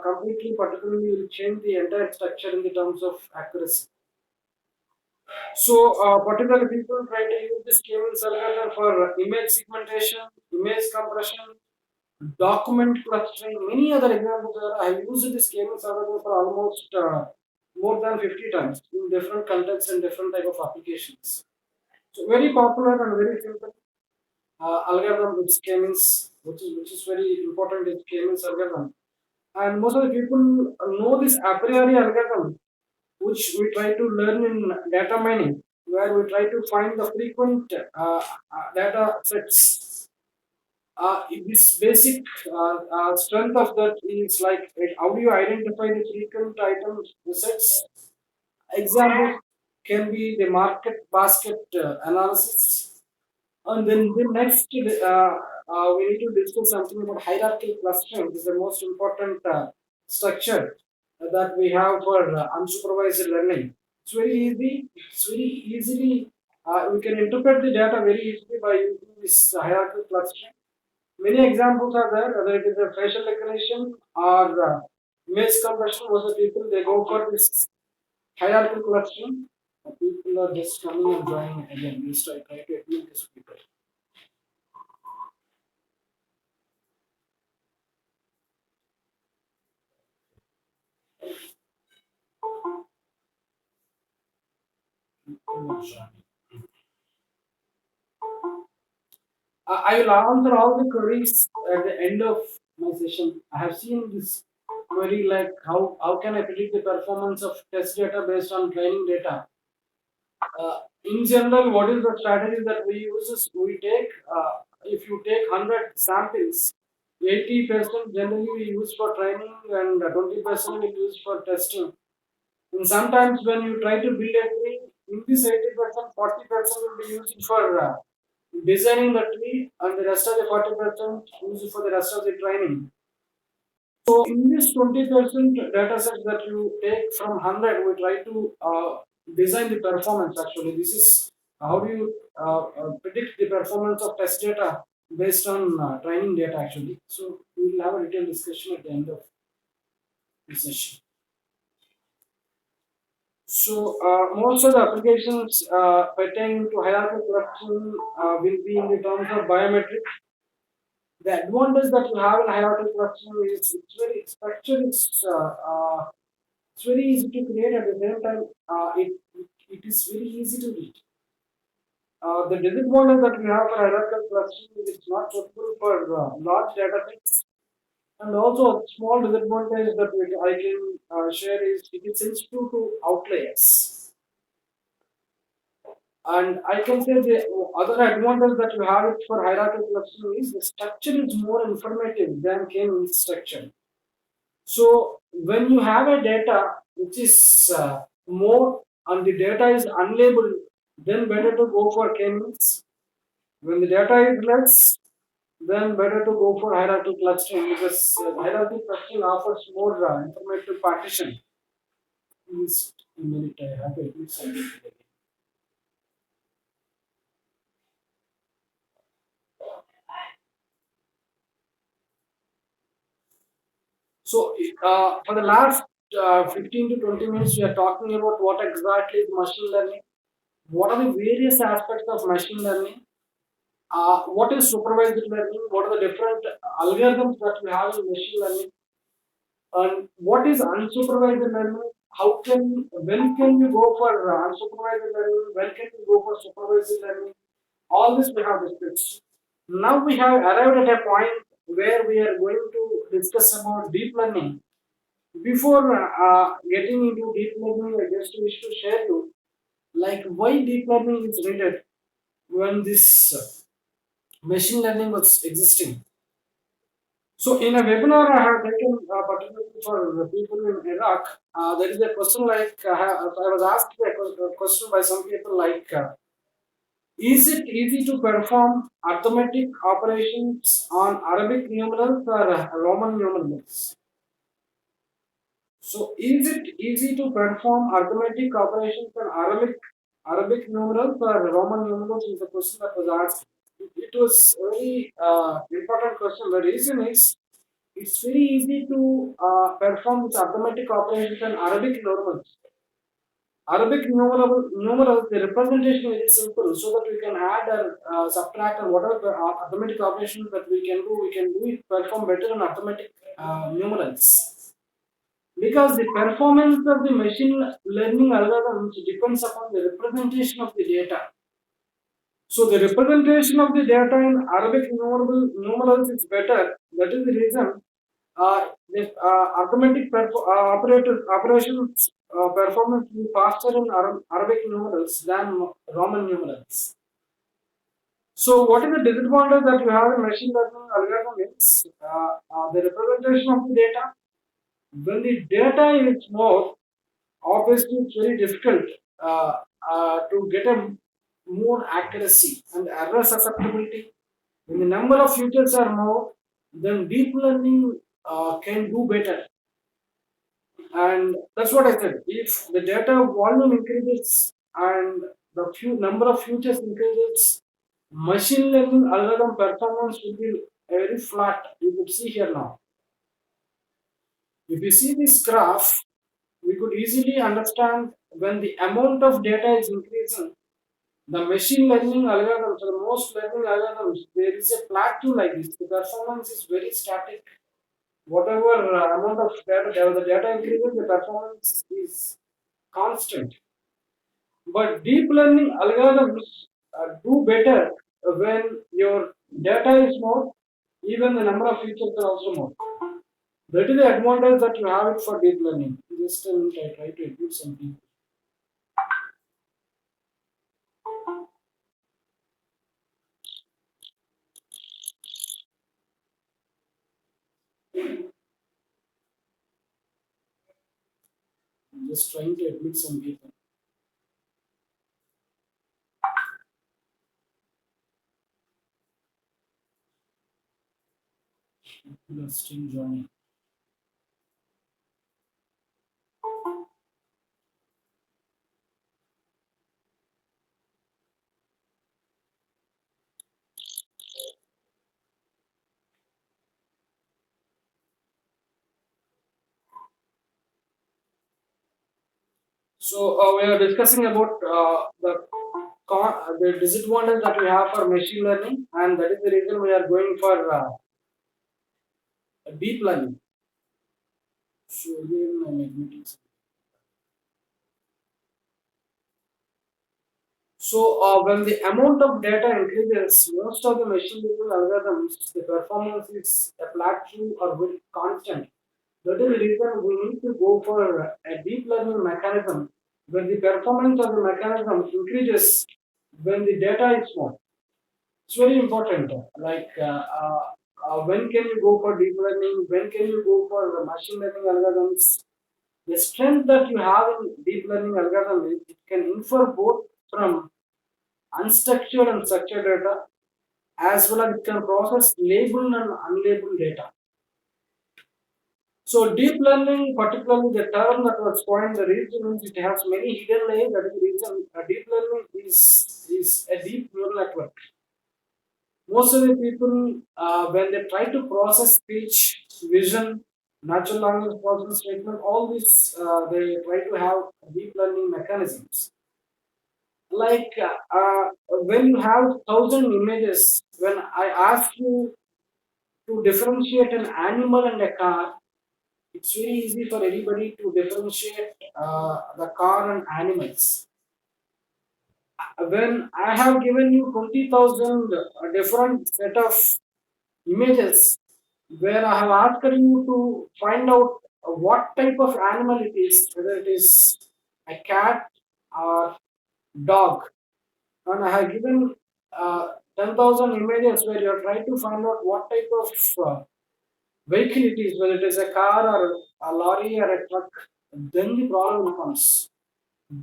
completely, particularly, will change the entire structure in the terms of accuracy. So, particularly people try to use this k-means algorithm for image segmentation, image compression, document clustering, many other examples. I have used this k-means algorithm for almost more than 50 times in different contexts and different type of applications. So very popular and very simple algorithm which K-means, which is very important is K-means algorithm. And most of the people know this a priori algorithm, which we try to learn in data mining, where we try to find the frequent data sets. This basic strength of that is like how do you identify the frequent items sets. Example can be the market basket analysis. And then the next, we need to discuss something about hierarchical clustering. This is the most important structure that we have for unsupervised learning. It's very easy. It's very easily, we can interpret the data very easily by using this hierarchical clustering. Many examples are there, whether it is a facial recognition or image compression. Most of the people they go for this hierarchical clustering. People are just coming and joining again. Just try to admit this people. I will answer all the queries at the end of my session. I have seen this query like how can I predict the performance of test data based on training data? In general, what is the strategy that we use is we take if you take 100 samples, 80% generally we use for training and 20% we use for testing. And sometimes when you try to build a tree, in this 80%, 40% will be used for designing the tree, and the rest of the 40% used for the rest of the training. So in this 20% data set that you take from 100, we try to design the performance actually. This is how do you predict the performance of test data based on training data actually. So we will have a detailed discussion at the end of this session. So most of the applications pertaining to hierarchical clustering will be in the terms of biometrics. The advantage that you have in hierarchical clustering is it's very structure is it's very easy to create at the same time it is very easy to read. The disadvantage that we have for hierarchical clustering is it's not suitable for large data sets. And also a small disadvantage that I can share is it is sensitive to outliers. And I can say the other advantage that you have it for hierarchical clustering is the structure is more informative than k-means structure. So when you have a data which is more and the data is unlabeled, then better to go for k-means. When the data is less, then better to go for hierarchical clustering because hierarchical clustering offers more informative partition. Please a minute, I have to admit something again. So, for the last 15 to 20 minutes, we are talking about what exactly is machine learning, what are the various aspects of machine learning, what is supervised learning, what are the different algorithms that we have in machine learning, and what is unsupervised learning, when can you go for unsupervised learning, when can you go for supervised learning, all this we have discussed. Now we have arrived at a point where we are going to discuss about deep learning. Before getting into deep learning, I just wish to share you like why deep learning is needed when this machine learning was existing. So in a webinar I have taken particularly for the people in Iraq, there is a question like I was asked a question by some people like, is it easy to perform arithmetic operations on Arabic numerals or Roman numerals? So is it easy to perform arithmetic operations on Arabic numerals or Roman numerals is the question that was asked. It was a very important question. The reason is it's very easy to perform this arithmetic operations on Arabic numerals. Arabic numerals, the representation is simple so that we can add or subtract or whatever the arithmetic operations that we can do it perform better on arithmetic numerals. because the performance of the machine learning algorithms depends upon the representation of the data. So the representation of the data in Arabic numerals is better. That is the reason the arithmetic operations performance will be faster in Arabic numerals than Roman numerals. So what is the disadvantage that you have in machine learning algorithm is the representation of the data. When the data is more, obviously it's very difficult to get a more accuracy and error susceptibility. When the number of features are more, then deep learning can do better. And that's what I said. If the data volume increases and the number of features increases, machine learning algorithm performance will be very flat. You could see here now. If you see this graph, we could easily understand when the amount of data is increasing, the machine learning algorithms, or most learning algorithms, there is a plateau like this. The performance is very static. Whatever amount of data, the data increases, the performance is constant. But deep learning algorithms do better when your data is more, even the number of features are also more. That is the advantage that you have it for deep learning. Just I try to include some people. I'm just trying to admit some people. People are still joining. So we are discussing about the disadvantage that we have for machine learning, and that is the reason we are going for deep learning. So again, I'm admitting. So when the amount of data increases, most of the machine learning algorithms, the performance is a plateau or very constant. That is the reason we need to go for a deep learning mechanism where the performance of the mechanism increases when the data is small. It's very important. When can you go for deep learning? When can you go for the machine learning algorithms? The strength that you have in deep learning algorithm is it can infer both from unstructured and structured data, as well as it can process labeled and unlabeled data. So deep learning, particularly the term that was coined, the reason is it has many hidden layers. That is the reason deep learning is a deep neural network. Most of the people, when they try to process speech, vision, natural language processing statement, all this, they try to have deep learning mechanisms. Like when you have 1,000 images, when I ask you to differentiate an animal and a car, it's very easy for anybody to differentiate the car and animals. When I have given you 20,000 different set of images where I have asked you to find out what type of animal it is, whether it is a cat or dog, and I have given 10,000 images where you are trying to find out what type of vehicle it is, whether it is a car or a lorry or a truck, then the problem comes.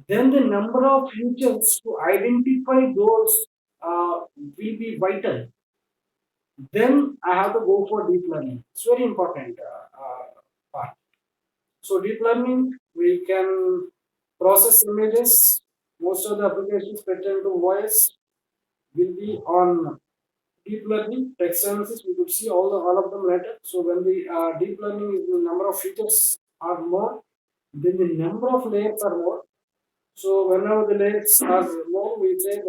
Then the number of features to identify those will be vital. Then I have to go for deep learning. It's very important part. So deep learning, we can process images. Most of the applications pertaining to voice will be on deep learning. Text analysis, we could see all of them later. So when the deep learning is the number of features are more, then the number of layers are more. So whenever the layers are more, we say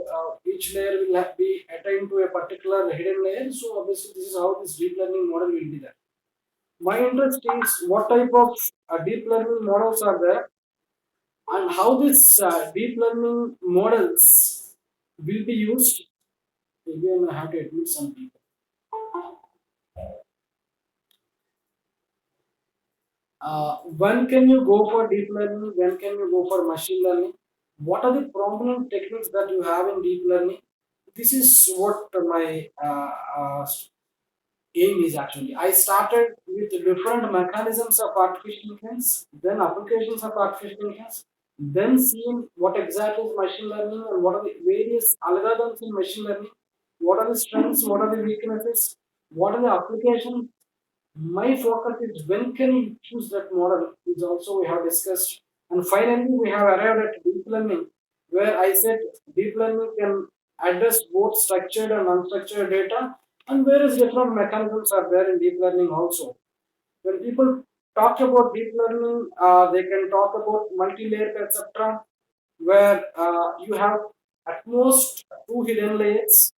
each layer will be attained to a particular hidden layer. So obviously this is how this deep learning model will be there. My interest is what type of deep learning models are there and how these deep learning models will be used. Again, I have to admit some people. When can you go for deep learning? When can you go for machine learning? What are the prominent techniques that you have in deep learning? This is what my aim is actually. I started with different mechanisms of artificial intelligence, then applications of artificial intelligence, then seeing what exactly is machine learning and what are the various algorithms in machine learning, what are the strengths, what are the weaknesses, what are the applications. My focus is when can you choose that model is also we have discussed. And finally we have arrived at deep learning where I said deep learning can address both structured and unstructured data and various different mechanisms are there in deep learning also. When people talk about deep learning, they can talk about multi-layer perceptron where you have at most two hidden layers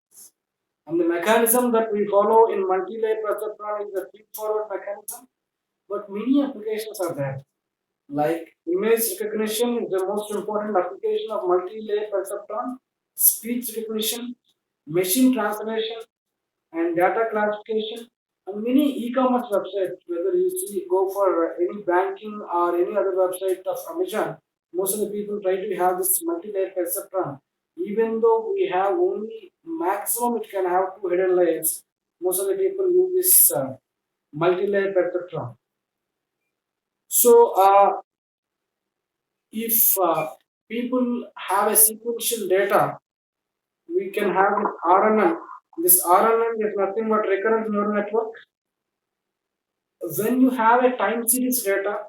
and the mechanism that we follow in multi-layer perceptron is the feed-forward mechanism, but many applications are there. Like image recognition is the most important application of multi-layer perceptron, speech recognition, machine translation, and data classification. And many e-commerce websites, whether you see go for any banking or any other website of Amazon, most of the people try to have this multi-layer perceptron. Even though we have only maximum, it can have two hidden layers. Most of the people use this multi-layer perceptron. So, if people have a sequential data, we can have this RNN. This RNN is nothing but recurrent neural network. When you have a time series data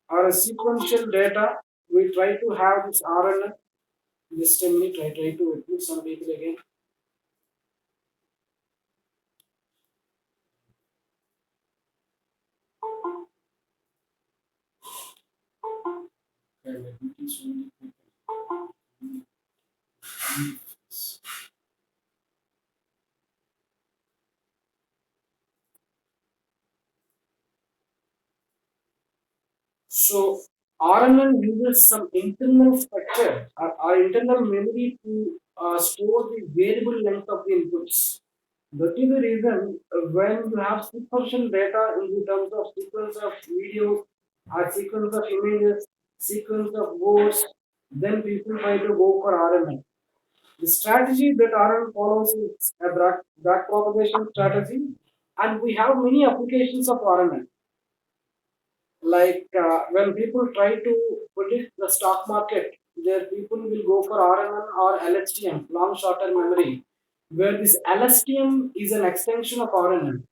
or a sequential data, we try to have this RNN. This time we try to include some people again. Okay, let me teach you. So RNN uses some internal structure or internal memory to store the variable length of the inputs. That is the reason when you have sequential data in the terms of sequence of videos or sequence of images, sequence of words, then people try to go for RNN. The strategy that RNN follows is a back propagation strategy, and we have many applications of RNN. Like when people try to predict the stock market, there people will go for RNN or LSTM, long short term memory, where this LSTM is an extension of RNN.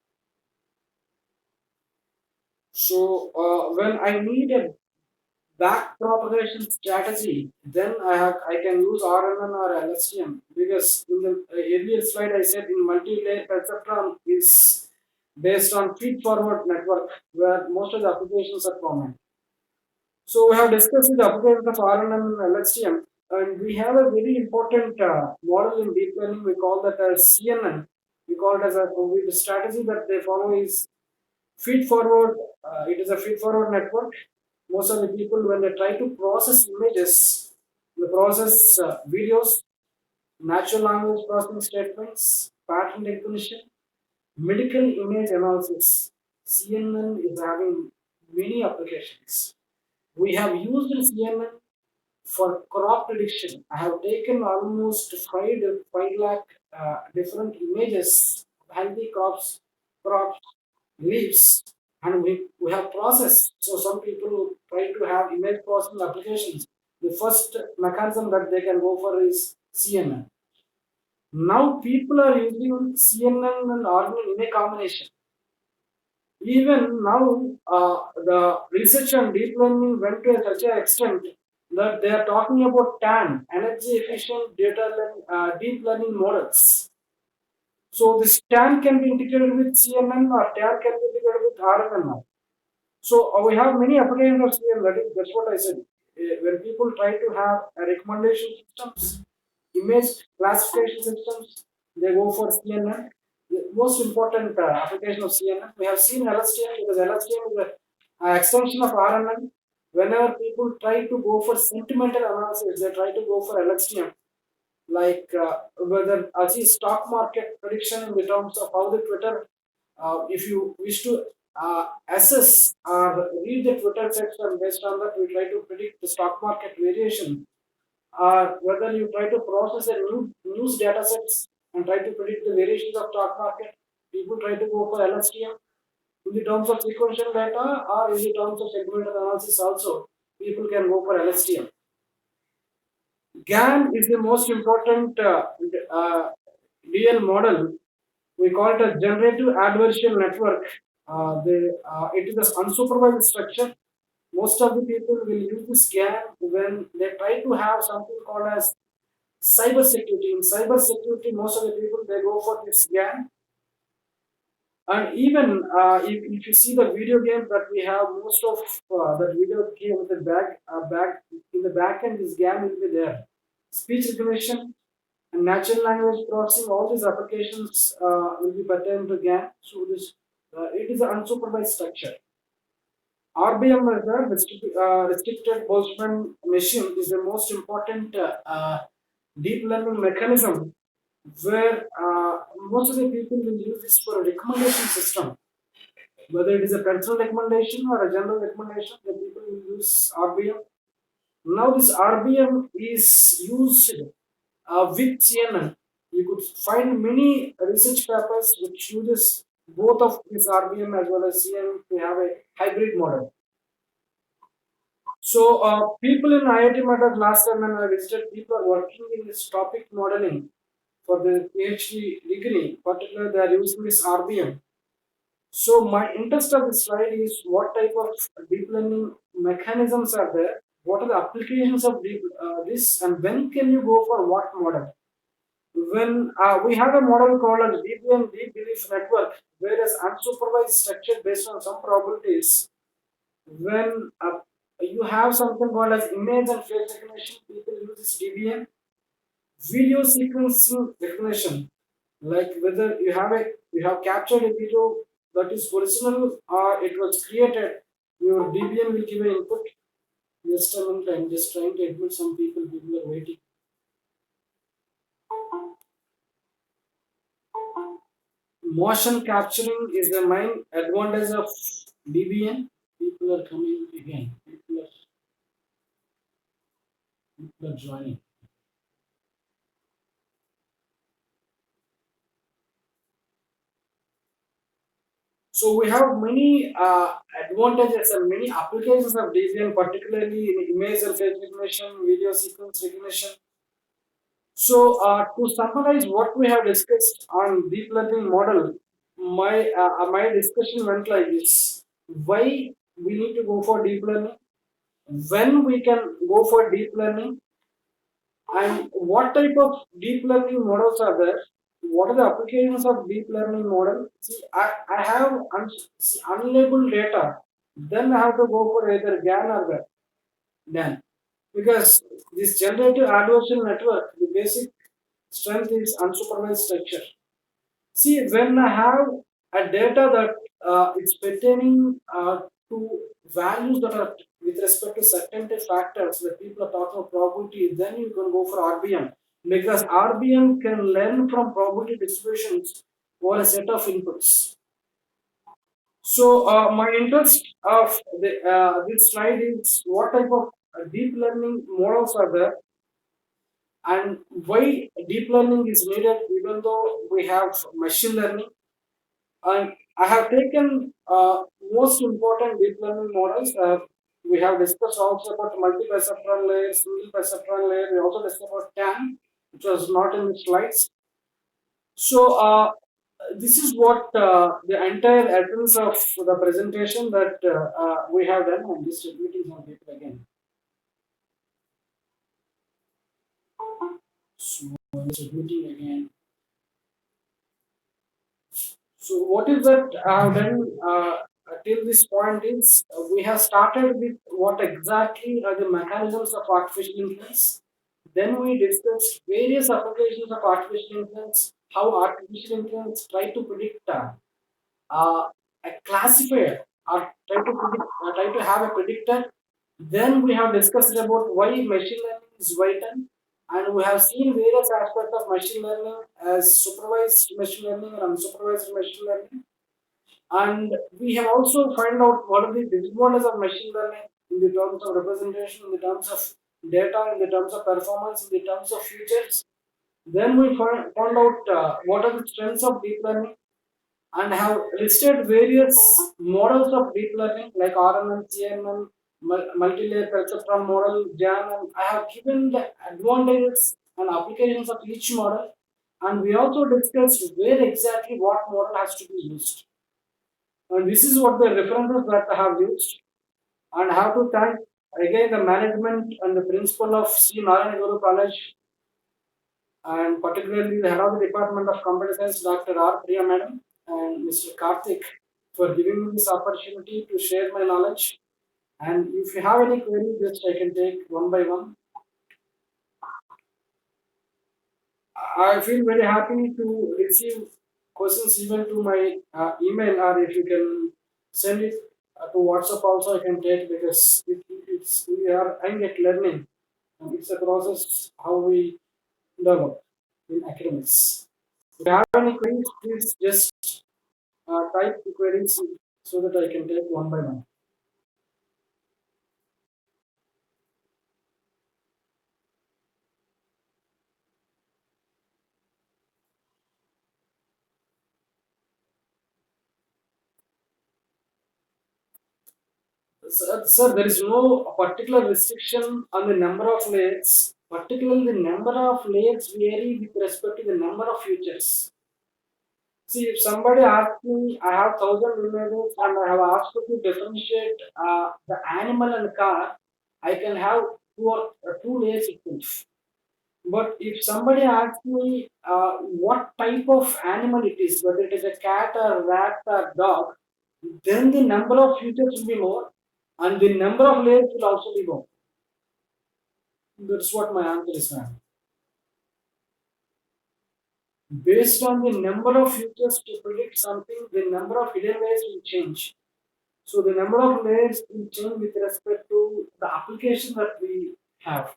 So when I need a back propagation strategy, then I can use RNN or LSTM because in the earlier slide I said in multi-layer perceptron is based on feed-forward network where most of the applications are common. So we have discussed the applications of RNN and LSTM, and we have a very important model in deep learning. We call that as CNN. We call it as the strategy that they follow is feed forward. It is a feed forward network. Most of the people, when they try to process images, they process videos, natural language processing statements, pattern recognition, medical image analysis. CNN is having many applications. We have used CNN for crop prediction. I have taken almost 5 lakh different images, healthy crops, leaves, and we have processed. So some people try to have image processing applications. The first mechanism that they can go for is CNN. Now people are using CNN and RNN in a combination. Even now, the research on deep learning went to such an extent that they are talking about TAN, energy efficient deep learning models. So this TAN can be integrated with CNN or TAN can be integrated with RNN now. So we have many applications of CNN. That's what I said. When people try to have a recommendation systems, image classification systems, they go for CNN. the most important application of CNN. We have seen LSTM because LSTM is a extension of RNN. Whenever people try to go for sentimental analysis, they try to go for LSTM, like whether see stock market prediction in the terms of how the Twitter, if you wish to assess or read the Twitter section, based on that we try to predict the stock market variation, or whether you try to process a new news data sets and try to predict the variations of stock market, people try to go for LSTM. In the terms of sequential data or in the terms of segmental analysis also, people can go for LSTM. GAN is the most important DL model. We call it a generative adversarial network. It is an unsupervised structure. Most of the people will use this GAN when they try to have something called as cyber security. In cyber security, most of the people they go for this GAN. And even if you see the video game that we have, most of that video game with the back in the back end, this GAN will be there. Speech recognition and natural language processing, all these applications will be pertained to GAN. So this it is an unsupervised structure. RBM method, restricted Boltzmann machine, is the most important deep learning mechanism where most of the people will use this for a recommendation system. Whether it is a personal recommendation or a general recommendation, the people will use RBM. Now this RBM is used with CNN. You could find many research papers which uses both of this RBM as well as CNN to have a hybrid model. So people in IIT Madras last time when I visited, people are working in this topic modeling for the PhD degree. Particularly, they are using this RBM. So my interest of this slide is what type of deep learning mechanisms are there, what are the applications of this, and when can you go for what model. When we have a model called as DBN, Deep Belief Network, whereas unsupervised structure based on some probabilities. When you have something called as image and face recognition, people use this DBN. Video sequencing recognition, like whether you have captured a video that is original or it was created, your DBN will give an input. Just a minute, I'm just trying to admit some people. People are waiting. Motion capturing is the main advantage of DBN. People are coming again. People are joining. So we have many advantages and many applications of DBN, particularly in image and face recognition, video sequence recognition. So to summarize what we have discussed on deep learning model, my discussion went like this: why we need to go for deep learning, when we can go for deep learning, and what type of deep learning models are there. What are the applications of deep learning model? See, I have unlabeled data. Then I have to go for either GAN or GAN. Because this generative adversarial network, the basic strength is unsupervised structure. See, when I have a data that it's pertaining to values that are with respect to certainty factors, where people are talking about probability, then you can go for RBM, because RBM can learn from probability distributions over a set of inputs. So my interest of this slide is what type of deep learning models are there and why deep learning is needed even though we have machine learning. And I have taken most important deep learning models. We have discussed also about multi-perceptron layer, single perceptron layer. We also discussed about TAN, which was not in the slides. So this is what the entire essence of the presentation that we have done. I'm distributing some people again. So I'm distributing again. So what is that I have done till this point is we have started with what exactly are the mechanisms of artificial intelligence. Then we discussed various applications of artificial intelligence how artificial intelligence try to predict uh, a classifier or try to have a predictor. Then we have discussed about why machine learning is vital, and we have seen various aspects of machine learning as supervised machine learning and unsupervised machine learning. And we have also find out what are the disadvantages of machine learning in the terms of representation, in the terms of data, in the terms of performance, in the terms of features. Then we found out what are the strengths of deep learning and have listed various models of deep learning like RNN, CNN, multi-layer perceptron model, JAM, and I have given the advantages and applications of each model. And we also discussed where exactly what model has to be used. And this is what the references that I have used. And I have to thank again the management and the principal of Sri Narayana Guru College, and particularly the head of the Department of Computer Science, Dr. R. Priya Madam, and Mr. Karthik, for giving me this opportunity to share my knowledge. And if you have any queries, just I can take one by one. I feel very happy to receive questions even to my email, or if you can send it to WhatsApp also, I can take, because it's we are I'm yet learning, and it's a process how we develop in academics. If you have any queries, please just type the queries so that I can take one by one. Sir, there is no particular restriction on the number of layers. Particularly, the number of layers vary with respect to the number of features. See, if somebody asks me, I have 1,000 images and I have asked to differentiate the animal and car, I can have two layers itself. But if somebody asks me what type of animal it is, whether it is a cat or rat or dog, then the number of features will be more and the number of layers will also be more. That's what my answer is, ma'am. Based on the number of features to predict something, the number of hidden layers will change. So the number of layers will change with respect to the application that we have.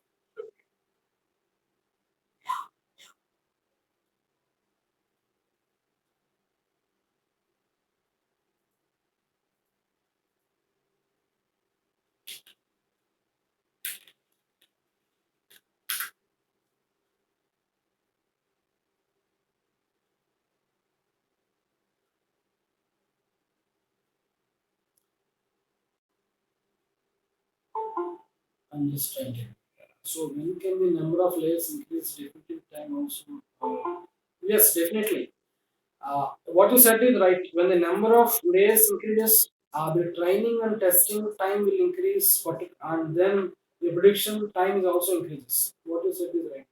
I'm just trying to. So when can the number of layers increase defective time also? Yes, definitely. What you said is right. When the number of layers increases, the training and testing time will increase, and then the prediction time is also increases. What you said is right.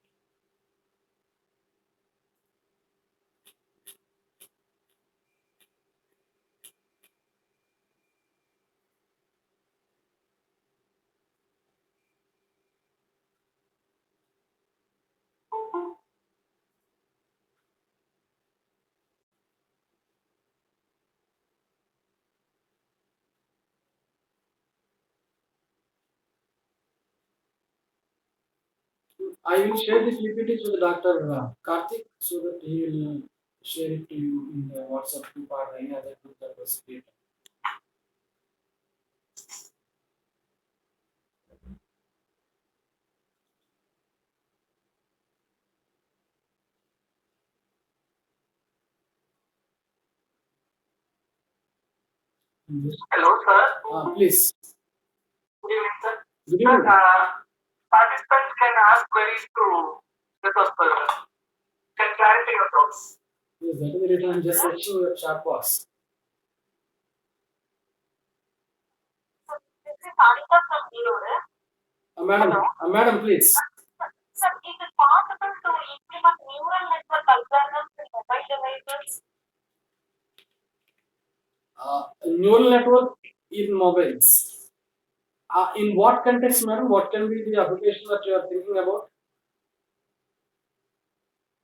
I will share the PPT to the Dr. Karthik so that he will share it to you in the WhatsApp group or any other group that was created. Hello, sir. Please. Good evening, sir. Good Sir, evening. participants can ask queries to the person. Can clarify your doubts. Yes, that is the reason I'm just searching your chat box. This is Anita from Erode. Madam, Hello. madam, please. Sir, is it possible to implement neural network algorithms in mobile devices? Neural network in mobiles. In what context, madam? What can be the application that you are thinking about?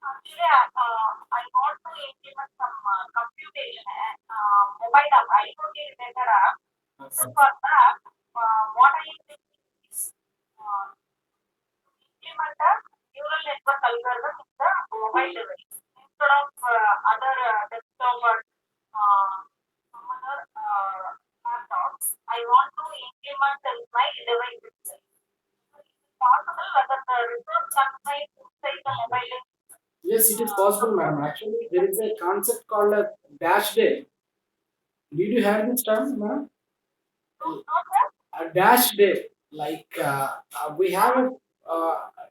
Actually, I implement some computation, mobile app, IoT related app. So for that, what I am thinking is implement a neural network algorithm in the mobile device instead of other desktop or some other laptops. I want to implement in my device itself. So is it possible whether the resource constraint inside the mobile is Yes, it is possible, madam. Actually, there is a concept called a dash day. Did you have this term, madam? not that? A dash day, like we have a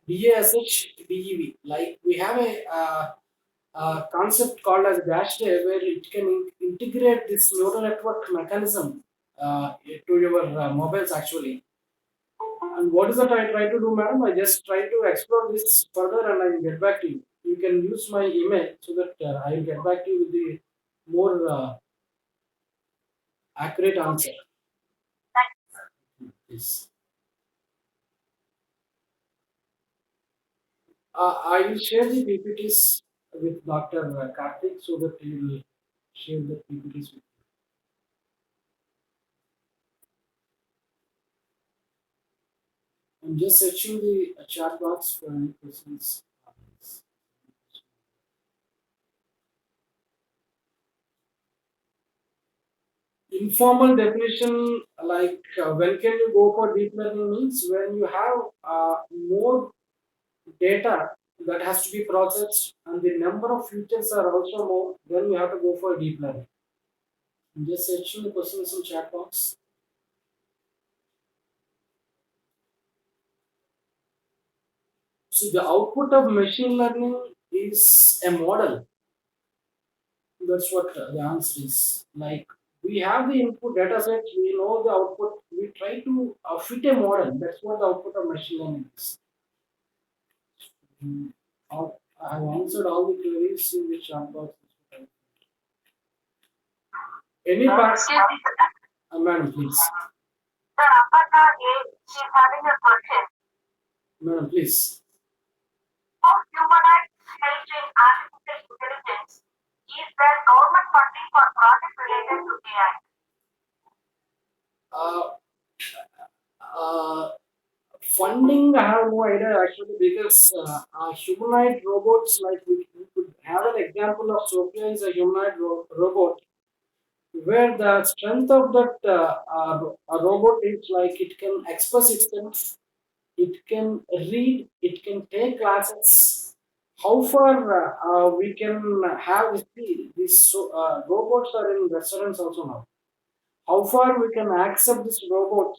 DASH DEV, like we have a concept called as dash day where it can integrate this neural network mechanism to your mobiles actually. And what is that I try to do, madam? I just try to explore this further and I will get back to you. You can use my email so that I will get back to you with the more accurate answer. Okay. Thank you, sir. Yes. I will share the PPTs with Dr. Karthik so that he will share the PPTs with you. I'm just searching the chat box for any questions. Informal definition, like when can you go for deep learning means when you have more data that has to be processed and the number of features are also more, then you have to go for deep learning. I'm just searching the questions in chat box. See, the output of machine learning is a model. That's what the answer is. Like we have the input data set, we know the output, we try to fit a model. That's what the output of machine learning is. Mm, I have answered all the queries in the chat box. Any part, Excuse me, sir. madam, please. The Aparna is having a question. Madam, please. How humanoid helps in artificial intelligence? Is there government funding for projects related to AI? Uh, uh, Funding, I have no idea actually because humanoid robots, like we could have an example of Sophia is a humanoid robot where the strength of that robot is like it can express itself, it can read, it can take classes. How far we can have these robots are in restaurants also now. How far we can accept this robot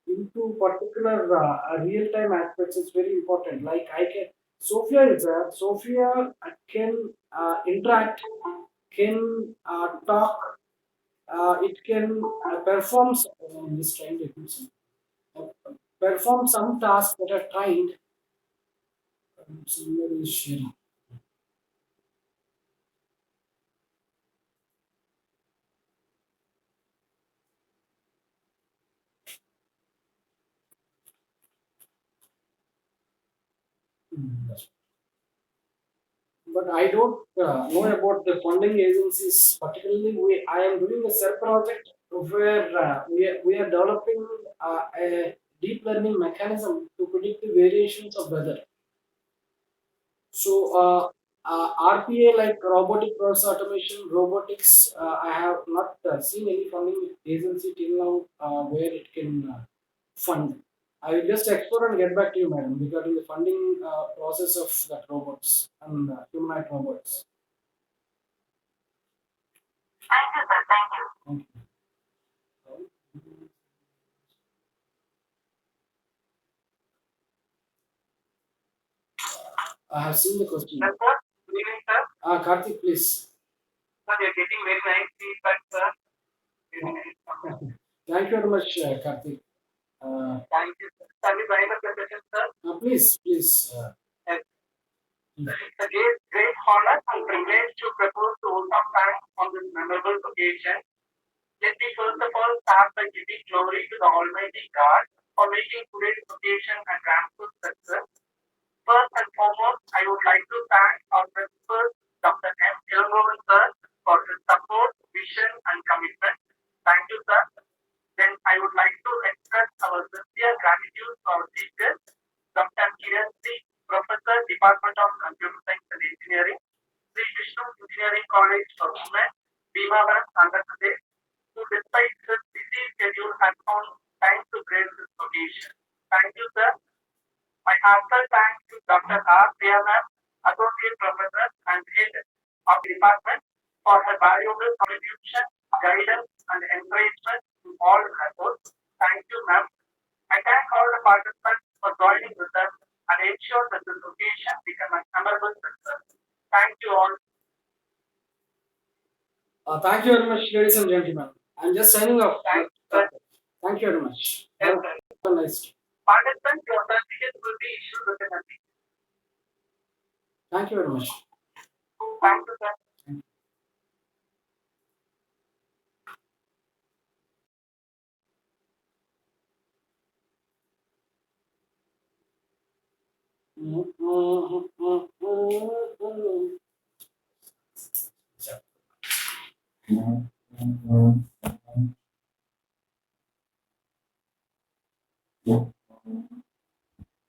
into particular real-time aspects is very important. Like I can, Sophia is there. Sophia can interact, can talk, it can perform. I'm just trying to do some, perform some tasks that are trained. Somebody is sharing. That's but I don't know about the funding agencies. Particularly, I am doing a self project where we are developing a deep learning mechanism to predict the variations of weather. So, RPA like robotic process automation, robotics. I have not seen any funding agency till now where it can fund. I will just explore and get back to you, madam, regarding the funding process of that robots and humanoid robots. Thank you, sir. Thank you. Thank you. I have seen the question. Sir, good evening, sir. Karthik, please. Sir, you're getting very nice feedback, sir. Thank you very much, Karthik. Thank you, sir. Can we join the session, sir? Please. Yes. It's a great honor and privilege to propose to Uttam Bank on this memorable occasion. Let me first of all start by giving glory to the Almighty God for making today's occasion a grand success. First and foremost, I would like to thank our principal, Dr. M. our sincere gratitude to our chief guest, Dr. Kiran Singh, Professor, Department of Computer Science and Engineering, Sri Vishnu Engineering College for Women, Bhimavaram, Andhra Pradesh, who despite his busy schedule has found time to grace this occasion. Thank you, sir. My heartfelt thanks to Dr. R. Priyaman, Associate Professor and Head of the Department, for her valuable contribution, guidance, and encouragement to all efforts. Thank you, ma'am. I thank all the participants for joining with us and ensure that this occasion become a memorable success. Thank you all. Thank you very much, ladies and gentlemen. I'm just signing off. Thank you, sir. Thank you very much. Yes, Have sir. a nice day. Participants, your certificate will be issued within a week. Thank you very much. Thank you, sir.